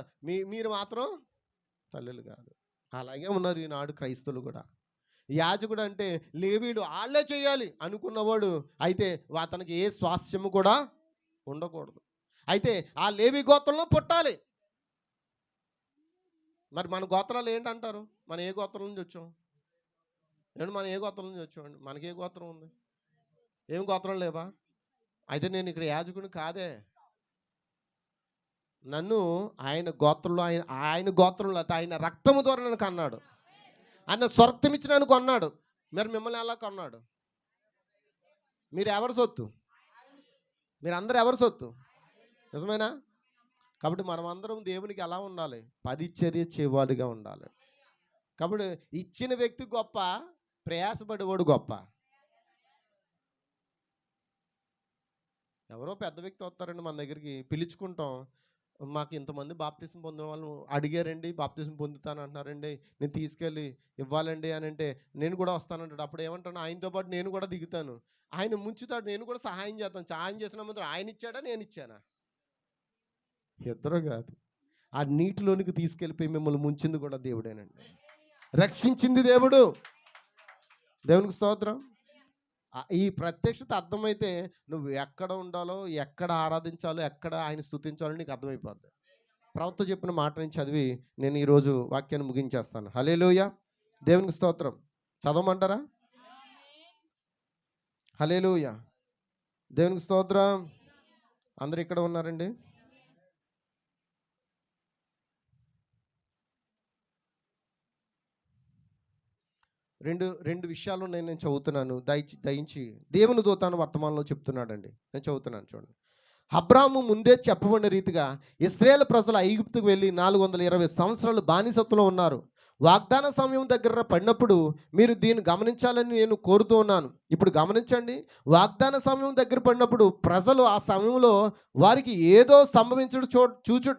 మీరు మాత్రం తల్లులు కాదు. అలాగే ఉన్నారు ఈనాడు క్రైస్తవులు కూడా. యాజకుడు అంటే లేవీడు వాళ్ళే చేయాలి అనుకున్నవాడు అయితే అతనికి ఏ స్వాస్థ్యము కూడా ఉండకూడదు. అయితే ఆ లేవి గోత్రంలో పుట్టాలి. మరి మన గోత్రాలు ఏంటంటారు? మనం ఏ గోత్రం నుంచి వచ్చాం? మనం ఏ గోత్రం నుంచి వచ్చామండి? మనకి ఏ గోత్రం ఉంది? ఏం గోత్రం లేవా? అయితే నేను ఇక్కడ యాజకుని కాదే. నన్ను ఆయన గోత్రంలో ఆయన గోత్రంలో ఆయన రక్తము ద్వారా నన్ను కన్నాడు. ఆయన స్వర్గం ఇచ్చి నన్ను కొన్నాడు. మరి మిమ్మల్ని ఎలా కొన్నాడు? మీరు ఎవరి సొత్తు? మీరు అందరూ ఎవరి సొత్తు? నిజమేనా? కాబట్టి మనం అందరం దేవునికి ఎలా ఉండాలి? పరిచర్య చేయవాడిగా ఉండాలి. కాబట్టి ఇచ్చిన వ్యక్తి గొప్ప, ప్రయాసపడేవాడు గొప్ప. ఎవరో పెద్ద వ్యక్తి వస్తారండి మన దగ్గరికి, పిలుచుకుంటాం, మాకు ఇంతమంది బాప్తిసం పొందిన వాళ్ళు అడిగారండి, బాప్తిసం పొందుతాను అంటున్నారండి, నేను తీసుకెళ్ళి ఇవ్వాలండి అని అంటే నేను కూడా వస్తానంటాడు. అప్పుడు ఏమంటాను, ఆయనతో పాటు నేను కూడా దిగుతాను, ఆయన ముంచుతాడు, నేను కూడా సహాయం చేస్తాను. సహాయం చేసిన మాత్రం ఆయన ఇచ్చాడా నేను ఇచ్చానా? ఇద్దరు కాదు. ఆ నీటిలోనికి తీసుకెళ్ళిపోయి మిమ్మల్ని ముంచింది కూడా దేవుడేనండి. రక్షించింది దేవుడు. దేవునికి స్తోత్రం. ఈ ప్రత్యక్షత అర్థమైతే నువ్వు ఎక్కడ ఉండాలో, ఎక్కడ ఆరాధించాలో, ఎక్కడ ఆయన స్తుతించాలో నీకు అర్థమైపోద్ది. ప్రవక్త చెప్పిన మాట నుంచి చదివి నేను ఈరోజు వాక్యాన్ని ముగించేస్తాను. హల్లెలూయా, దేవునికి స్తోత్రం. చదవమంటారా? హల్లెలూయా, దేవునికి స్తోత్రం. అందరు ఇక్కడ ఉన్నారండి? రెండు విషయాలు నేను చదువుతున్నాను. దయించి దేవుని దూతాను వర్తమానంలో చెప్తున్నాడండి. నేను చదువుతున్నాను చూడండి. అబ్రాము ముందే చెప్పబడిన రీతిగా ఇశ్రాయేలు ప్రజలు ఐగుప్తుకు వెళ్ళి 420 సంవత్సరాలు బానిసత్వంలో ఉన్నారు. వాగ్దాన సమయం దగ్గర పడినప్పుడు మీరు దీన్ని గమనించాలని నేను కోరుతూ ఉన్నాను. ఇప్పుడు గమనించండి. వాగ్దాన సమయం దగ్గర పడినప్పుడు ప్రజలు ఆ సమయంలో వారికి ఏదో సంభవించడం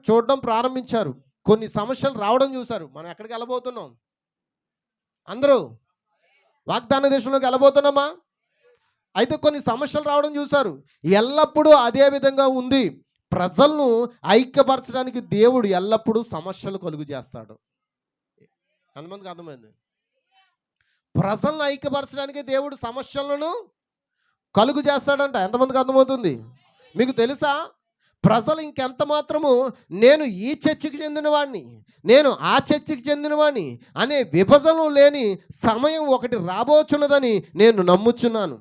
చూడడం ప్రారంభించారు. కొన్ని సమస్యలు రావడం చూశారు. మనం ఎక్కడికి వెళ్ళబోతున్నాం? అందరూ వాగ్దాన దేశంలోకి వెళ్ళబోతున్నామా? అయితే కొన్ని సమస్యలు రావడం చూశారు. ఎల్లప్పుడూ అదే విధంగా ఉంది. ప్రజలను ఐక్యపరచడానికి దేవుడు ఎల్లప్పుడూ సమస్యలు కలుగు చేస్తాడు. ఎంతమందికి అర్థమైంది? ప్రజలను ఐక్యపరచడానికి దేవుడు సమస్యలను కలుగు చేస్తాడంట. ఎంతమందికి అర్థమవుతుంది? మీకు తెలుసా, ప్రజలు ఇంకెంత మాత్రము నేను ఈ చర్చికి చెందినవాడిని, నేను ఆ చర్చికి చెందినవాడిని అనే విభజన లేని సమయం ఒకటి రాబోచున్నదని నేను నమ్ముచున్నాను.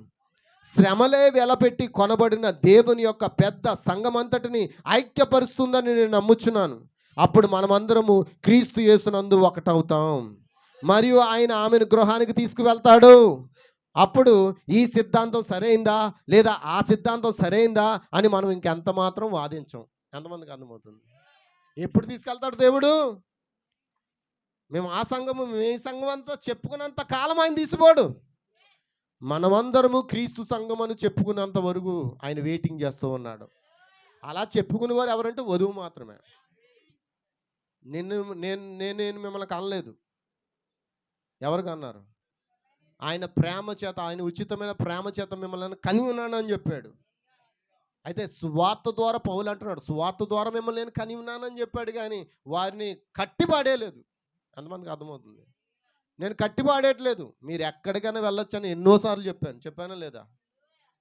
శ్రమలే వెలపెట్టి కొనబడిన దేవుని యొక్క పెద్ద సంఘమంతటిని ఐక్యపరుస్తుందని నేను నమ్ముచున్నాను. అప్పుడు మనమందరము క్రీస్తు యేసునందు ఒకటవుతాం మరియు ఆయన ఆమెను గృహానికి తీసుకువెళ్తాడు. అప్పుడు ఈ సిద్ధాంతం సరైందా లేదా ఆ సిద్ధాంతం సరైందా అని మనం ఇంకెంత మాత్రం వాదించం. ఎంతమందికి అర్థమవుతుంది? ఎప్పుడు తీసుకెళ్తాడు దేవుడు? మేము ఆ సంఘము మీ సంఘం అంతా చెప్పుకున్నంత కాలం ఆయన తీసిపోడు. మనమందరము క్రీస్తు సంఘం అని చెప్పుకున్నంత వరకు ఆయన వెయిటింగ్ చేస్తూ ఉన్నాడు. అలా చెప్పుకునేవారు ఎవరంటే వధువు మాత్రమే. నేను మిమ్మల్ని కనలేదు. ఎవరికి అన్నారు? ఆయన ప్రేమ చేత, ఆయన ఉచితమైన ప్రేమ చేత మిమ్మల్ని కని ఉన్నాను అని చెప్పాడు. అయితే సువార్త ద్వారా పౌలు అంటున్నాడు, సువార్త ద్వారా మిమ్మల్ని నేను కని ఉన్నానని చెప్పాడు, కానీ వారిని కట్టిపాడేయలేదు. ఎంతమందికి అర్థమవుతుంది? నేను కట్టిపాడేయట్లేదు, మీరు ఎక్కడికైనా వెళ్ళొచ్చని ఎన్నోసార్లు చెప్పానా లేదా?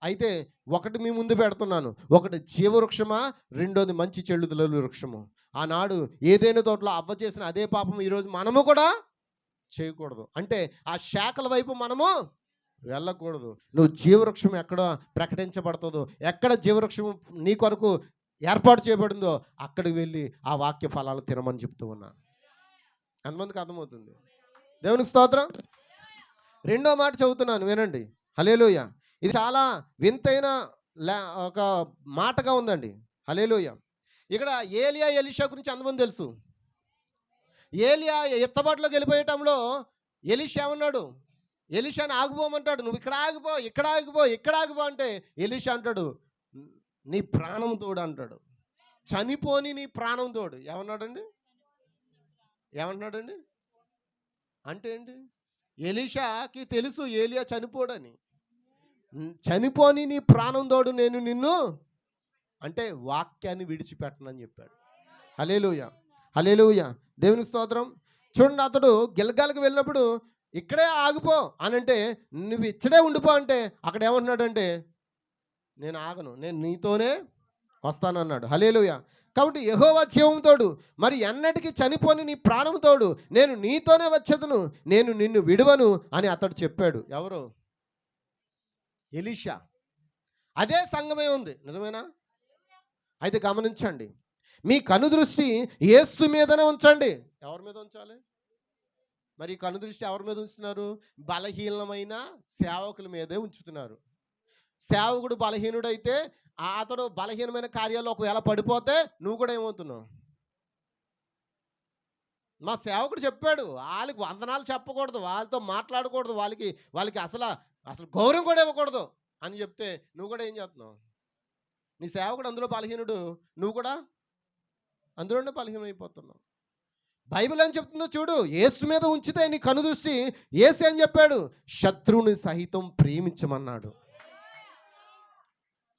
అయితే ఒకటి మీ ముందు పెడుతున్నాను. ఒకటి జీవవృక్షమా, రెండోది మంచి చెడుల వృక్షము. ఆనాడు ఏదైనా తోటలో అవ్వ చేసిన అదే పాపం ఈరోజు మనము కూడా చేయకూడదు. అంటే ఆ శాఖల వైపు మనము వెళ్ళకూడదు. నువ్వు జీవవృక్షం ఎక్కడ ప్రకటించబడుతుందో, ఎక్కడ జీవవృక్షం నీ కొరకు ఏర్పాటు చేయబడిందో అక్కడికి వెళ్ళి ఆ వాక్య ఫలాలు తినమని చెప్తూ ఉన్నాను. ఎంతమందికి అర్థమవుతుంది? దేవునికి స్తోత్రం. రెండో మాట చదువుతున్నాను, వినండి. హల్లెలూయా. ఇది చాలా వింతైన ఒక మాటగా ఉందండి. హల్లెలూయా. ఇక్కడ ఏలియా ఎలీషా గురించి ఎంతమంది తెలుసు? ఏలియా ఎత్తబాటులోకి వెళ్ళిపోయేటంలో ఎలీషా ఏమన్నాడు? ఎలీషాని ఆగిపోమంటాడు. నువ్వు ఇక్కడ ఆగిపో, ఇక్కడ ఆగిపో, ఇక్కడ ఆగిపో అంటే ఎలీషా అంటాడు, నీ ప్రాణం తోడు అంటాడు. చనిపోని నీ ప్రాణం తోడు. ఏమన్నాడండి? అంటే ఏంటి? ఎలీషాకి తెలుసు ఏలియా చనిపోడని. చనిపోని నీ ప్రాణం తోడు నేను నిన్ను అంటే వాక్యాన్ని విడిచిపెట్టనని చెప్పాడు. హల్లెలూయా, హల్లెలూయా, దేవుని స్తోత్రం. చూడండి, అతడు గిల్గాల్కి వెళ్ళినప్పుడు ఇక్కడే ఆగిపో అని అంటే, నువ్వు ఇక్కడే ఉండిపో అంటే అక్కడ ఏమంటున్నాడంటే, నేను ఆగను, నేను నీతోనే వస్తానన్నాడు. హల్లెలూయా. కాబట్టి యెహోవా జీవంతోడు, మరి ఎన్నటికీ చనిపోని నీ ప్రాణంతోడు, నేను నీతోనే వచ్చేదను, నేను నిన్ను విడువను అని అతడు చెప్పాడు. ఎవరు? ఎలీషా. అదే సంఘమే ఉంది. నిజమేనా? అయితే గమనించండి, మీ కనుదృష్టి యేసు మీదనే ఉంచండి. ఎవరి మీద ఉంచాలి? మరి కనుదృష్టి ఎవరి మీద ఉంచుతున్నారు? బలహీనమైన సేవకుల మీదే ఉంచుతున్నారు. సేవకుడు బలహీనుడైతే అతడు బలహీనమైన కార్యాలు ఒకవేళ పడిపోతే నువ్వు కూడా ఏమవుతున్నావు? మా సేవకుడు చెప్పాడు, వాళ్ళకి వందనాలు చెప్పకూడదు, వాళ్ళతో మాట్లాడకూడదు, వాళ్ళకి అసలు గౌరవం కూడా ఇవ్వకూడదు అని చెప్తే నువ్వు కూడా ఏం చేస్తున్నావు? నీ సేవకుడు అందులో బలహీనుడు, నువ్వు కూడా అందులోనే బలహీనం అయిపోతున్నాం. బైబిల్ ఏం చెప్తుందో చూడు. యేసు మీద ఉంచితే నీ కనుదృష్టి, యేసు ఏం చెప్పాడు? శత్రువుని సహితం ప్రేమించమన్నాడు.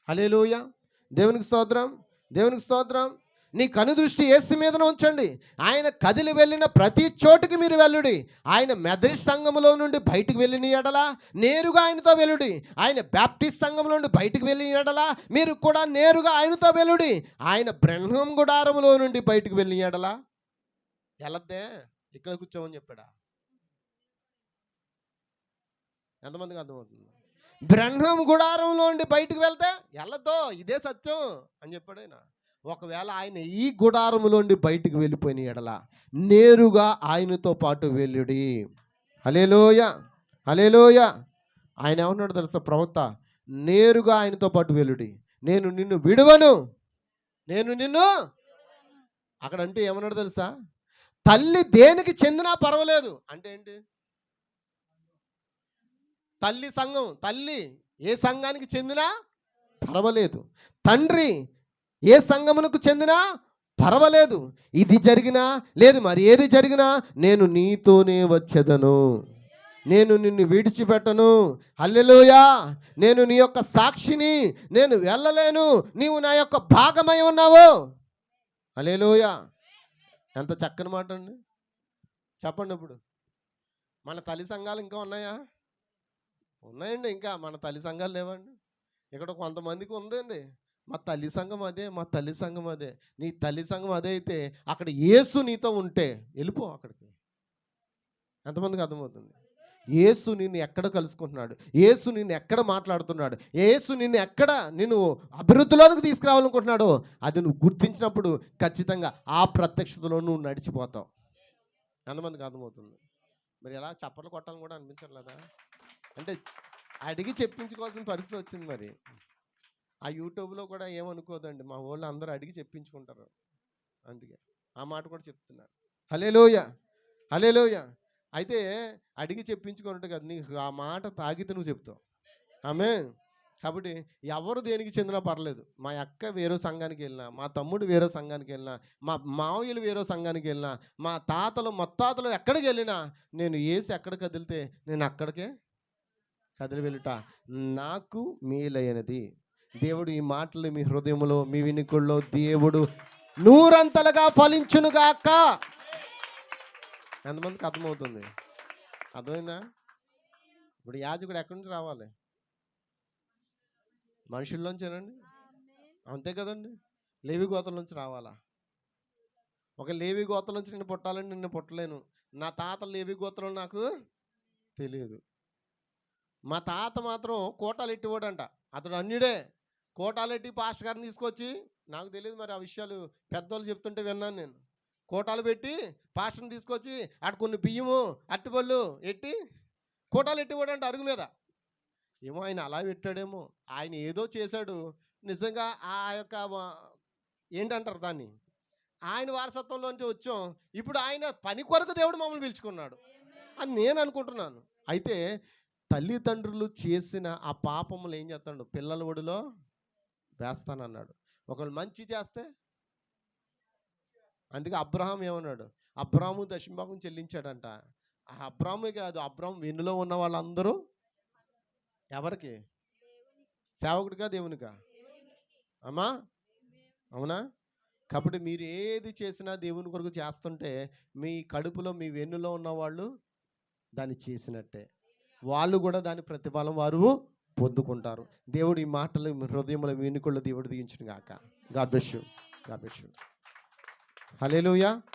హల్లెలూయా, దేవునికి స్తోత్రం, దేవునికి స్తోత్రం. నీ కనుదృష్టి యేసు మీదనే ఉంచండి. ఆయన కదిలి వెళ్ళిన ప్రతి చోటుకి మీరు వెళ్ళుడి. ఆయన మెథడిస్ట్ సంఘములో నుండి బయటికి వెళ్ళిన ఎడల నేరుగా ఆయనతో వెళ్ళుడి. ఆయన బ్యాప్టిస్ట్ సంఘంలో నుండి బయటికి వెళ్ళిన ఎడల మీరు కూడా నేరుగా ఆయనతో వెళ్ళుడి. ఆయన బ్రహ్మం గుడారములో నుండి బయటికి వెళ్ళిన ఎడల వెళ్ళద్దే, ఇక్కడ కూర్చోమని చెప్పాడా? ఎంతమందికి అర్థమవుతుంది? బ్రహ్మం గుడారంలో నుండి బయటికి వెళ్తే వెళ్ళద్దో, ఇదే సత్యం అని చెప్పాడు ఆయన. ఒకవేళ ఆయన ఈ గుడారములోండి బయటికి వెళ్ళిపోయిన ఎడల నేరుగా ఆయనతో పాటు వెళ్ళుడి. హల్లెలూయా, హల్లెలూయా. ఆయన ఏమన్నాడు తెలుసా ప్రవక్త? నేరుగా ఆయనతో పాటు వెళ్ళుడి. నేను నిన్ను విడువను, నేను నిన్ను. అక్కడ అంటే ఏమన్నాడు తెలుసా? తల్లి దేనికి చెందినా పర్వాలేదు అంటే ఏంటి? తల్లి సంఘం, తల్లి ఏ సంఘానికి చెందినా పర్వాలేదు, తండ్రి ఏ సంఘమునకు చెందినా పర్వాలేదు, ఇది జరిగినా లేదు మరి ఏది జరిగినా నేను నీతోనే వచ్చేదను, నేను నిన్ను విడిచిపెట్టను. హల్లెలూయా. నేను నీ యొక్క సాక్షిని, నేను వెళ్ళలేను, నీవు నా యొక్క భాగమై ఉన్నావు. హల్లెలూయా. ఎంత చక్కని మాట అండి. చెప్పండి. ఇప్పుడు మన తల్లి సంఘాలు ఇంకా ఉన్నాయా? ఉన్నాయండి. ఇంకా మన తల్లి సంఘాలు లేవండి. ఇక్కడ కొంతమందికి ఉందండి, మా తల్లి సంఘం అదే, మా తల్లి సంఘం అదే. నీ తల్లి సంఘం అదే అయితే అక్కడ యేసు నీతో ఉంటే వెళ్ళిపో అక్కడికి. ఎంతమందికి అర్థమవుతుంది? యేసు నిన్ను ఎక్కడ కలుసుకుంటున్నాడు, యేసు నిన్ను ఎక్కడ మాట్లాడుతున్నాడు, యేసు నిన్ను ఎక్కడ నిన్ను అభివృద్ధిలోనికి తీసుకురావాలనుకుంటున్నాడో అది నువ్వు గుర్తించినప్పుడు ఖచ్చితంగా ఆ ప్రత్యక్షతలో నువ్వు నడిచిపోతావు. ఎంతమందికి అర్థమవుతుంది? మరి ఎలా చప్పట్లు కొట్టాలని కూడా అనిపించట్లేదా? అంటే అడిగి చెప్పించుకోవాల్సిన పరిస్థితి వచ్చింది. మరి ఆ యూట్యూబ్లో కూడా ఏమనుకోదండి, మా వాళ్ళు అందరూ అడిగి చెప్పించుకుంటారు. అందుకే ఆ మాట కూడా చెప్తున్నారు. హల్లెలూయా, హల్లెలూయా. అయితే అడిగి చెప్పించుకున్నట్టు కదా, నీకు ఆ మాట తాగితే నువ్వు చెప్తావు. ఆమేన్. కాబట్టి ఎవరు దేనికి చెందినా పర్లేదు. మా అక్క వేరే సంఘానికి వెళ్ళినా, మా తమ్ముడు వేరే సంఘానికి వెళ్ళినా, మా మావయ్యలు వేరే సంఘానికి వెళ్ళినా, మా తాతలు ముత్తాతలు ఎక్కడికి వెళ్ళినా నేను యేసు ఎక్కడ కదిలితే నేను అక్కడికే కదిలి వెళ్ళుట నాకు మేలైనది. దేవుడు ఈ మాటలు మీ హృదయంలో, మీ వినికుల్లో దేవుడు నూరంతలుగా ఫలించునుగాక. ఎంతమందికి అర్థమవుతుంది? అర్థమైందా? ఇప్పుడు యాజకుడు ఎక్కడి నుంచి రావాలి? మనుషుల్లోంచేనండి, అంతే కదండి. లేవి గోత్రం నుంచి రావాలా? ఒక లేవి గోత్రం నుంచి నిన్ను పుట్టాలని నిన్ను పుట్టలేను. నా తాత లేవి గోత్రం నాకు తెలియదు. మా తాత మాత్రం కోటాలు ఎట్టివాడంట. అతడు అన్యుడే. కోటాలు ఎట్టి పాస్టర్ గారిని తీసుకొచ్చి, నాకు తెలియదు మరి ఆ విషయాలు, పెద్దోళ్ళు చెప్తుంటే విన్నాను నేను. కోటాలు పెట్టి పాస్టర్ని తీసుకొచ్చి అటు కొన్ని బియ్యము అట్టిపళ్ళు ఎట్టి కోటాలు ఎట్టివాడంట అరుగు మీద. ఏమో ఆయన అలా పెట్టాడేమో, ఆయన ఏదో చేశాడు నిజంగా. ఆ యొక్క ఏంటంటారు దాన్ని, ఆయన వారసత్వంలోంచి వచ్చాం. ఇప్పుడు ఆయన పని కొరకు దేవుడు మమ్మల్ని పిలుచుకున్నాడు అని నేను అనుకుంటున్నాను. అయితే తల్లిదండ్రులు చేసిన ఆ పాపములు ఏం చేస్తాడు? పిల్లల ఒడిలో వేస్తానన్నాడు. ఒకళ్ళు మంచి చేస్తే, అందుకే అబ్రహాం ఏమన్నాడు? అబ్రాము దశమభాగం చెల్లించాడంట. ఆ అబ్రామే కాదు, అబ్రాము వెన్నులో ఉన్న వాళ్ళందరూ ఎవరికి? సేవకుడిగా దేవునికా? అమ్మా అవునా? కాబట్టి మీరు ఏది చేసినా దేవుని కొరకు చేస్తుంటే మీ కడుపులో, మీ వెన్నులో ఉన్న వాళ్ళు దాన్ని చేసినట్టే. వాళ్ళు కూడా దాని ప్రతిఫలం వారు పొందుకుంటారు. దేవుడు ఈ మాటలు మీ హృదయంలో, మీ వెనుకల్లో దేవుడు దీవించును గాక. God bless you. God bless you. Hallelujah.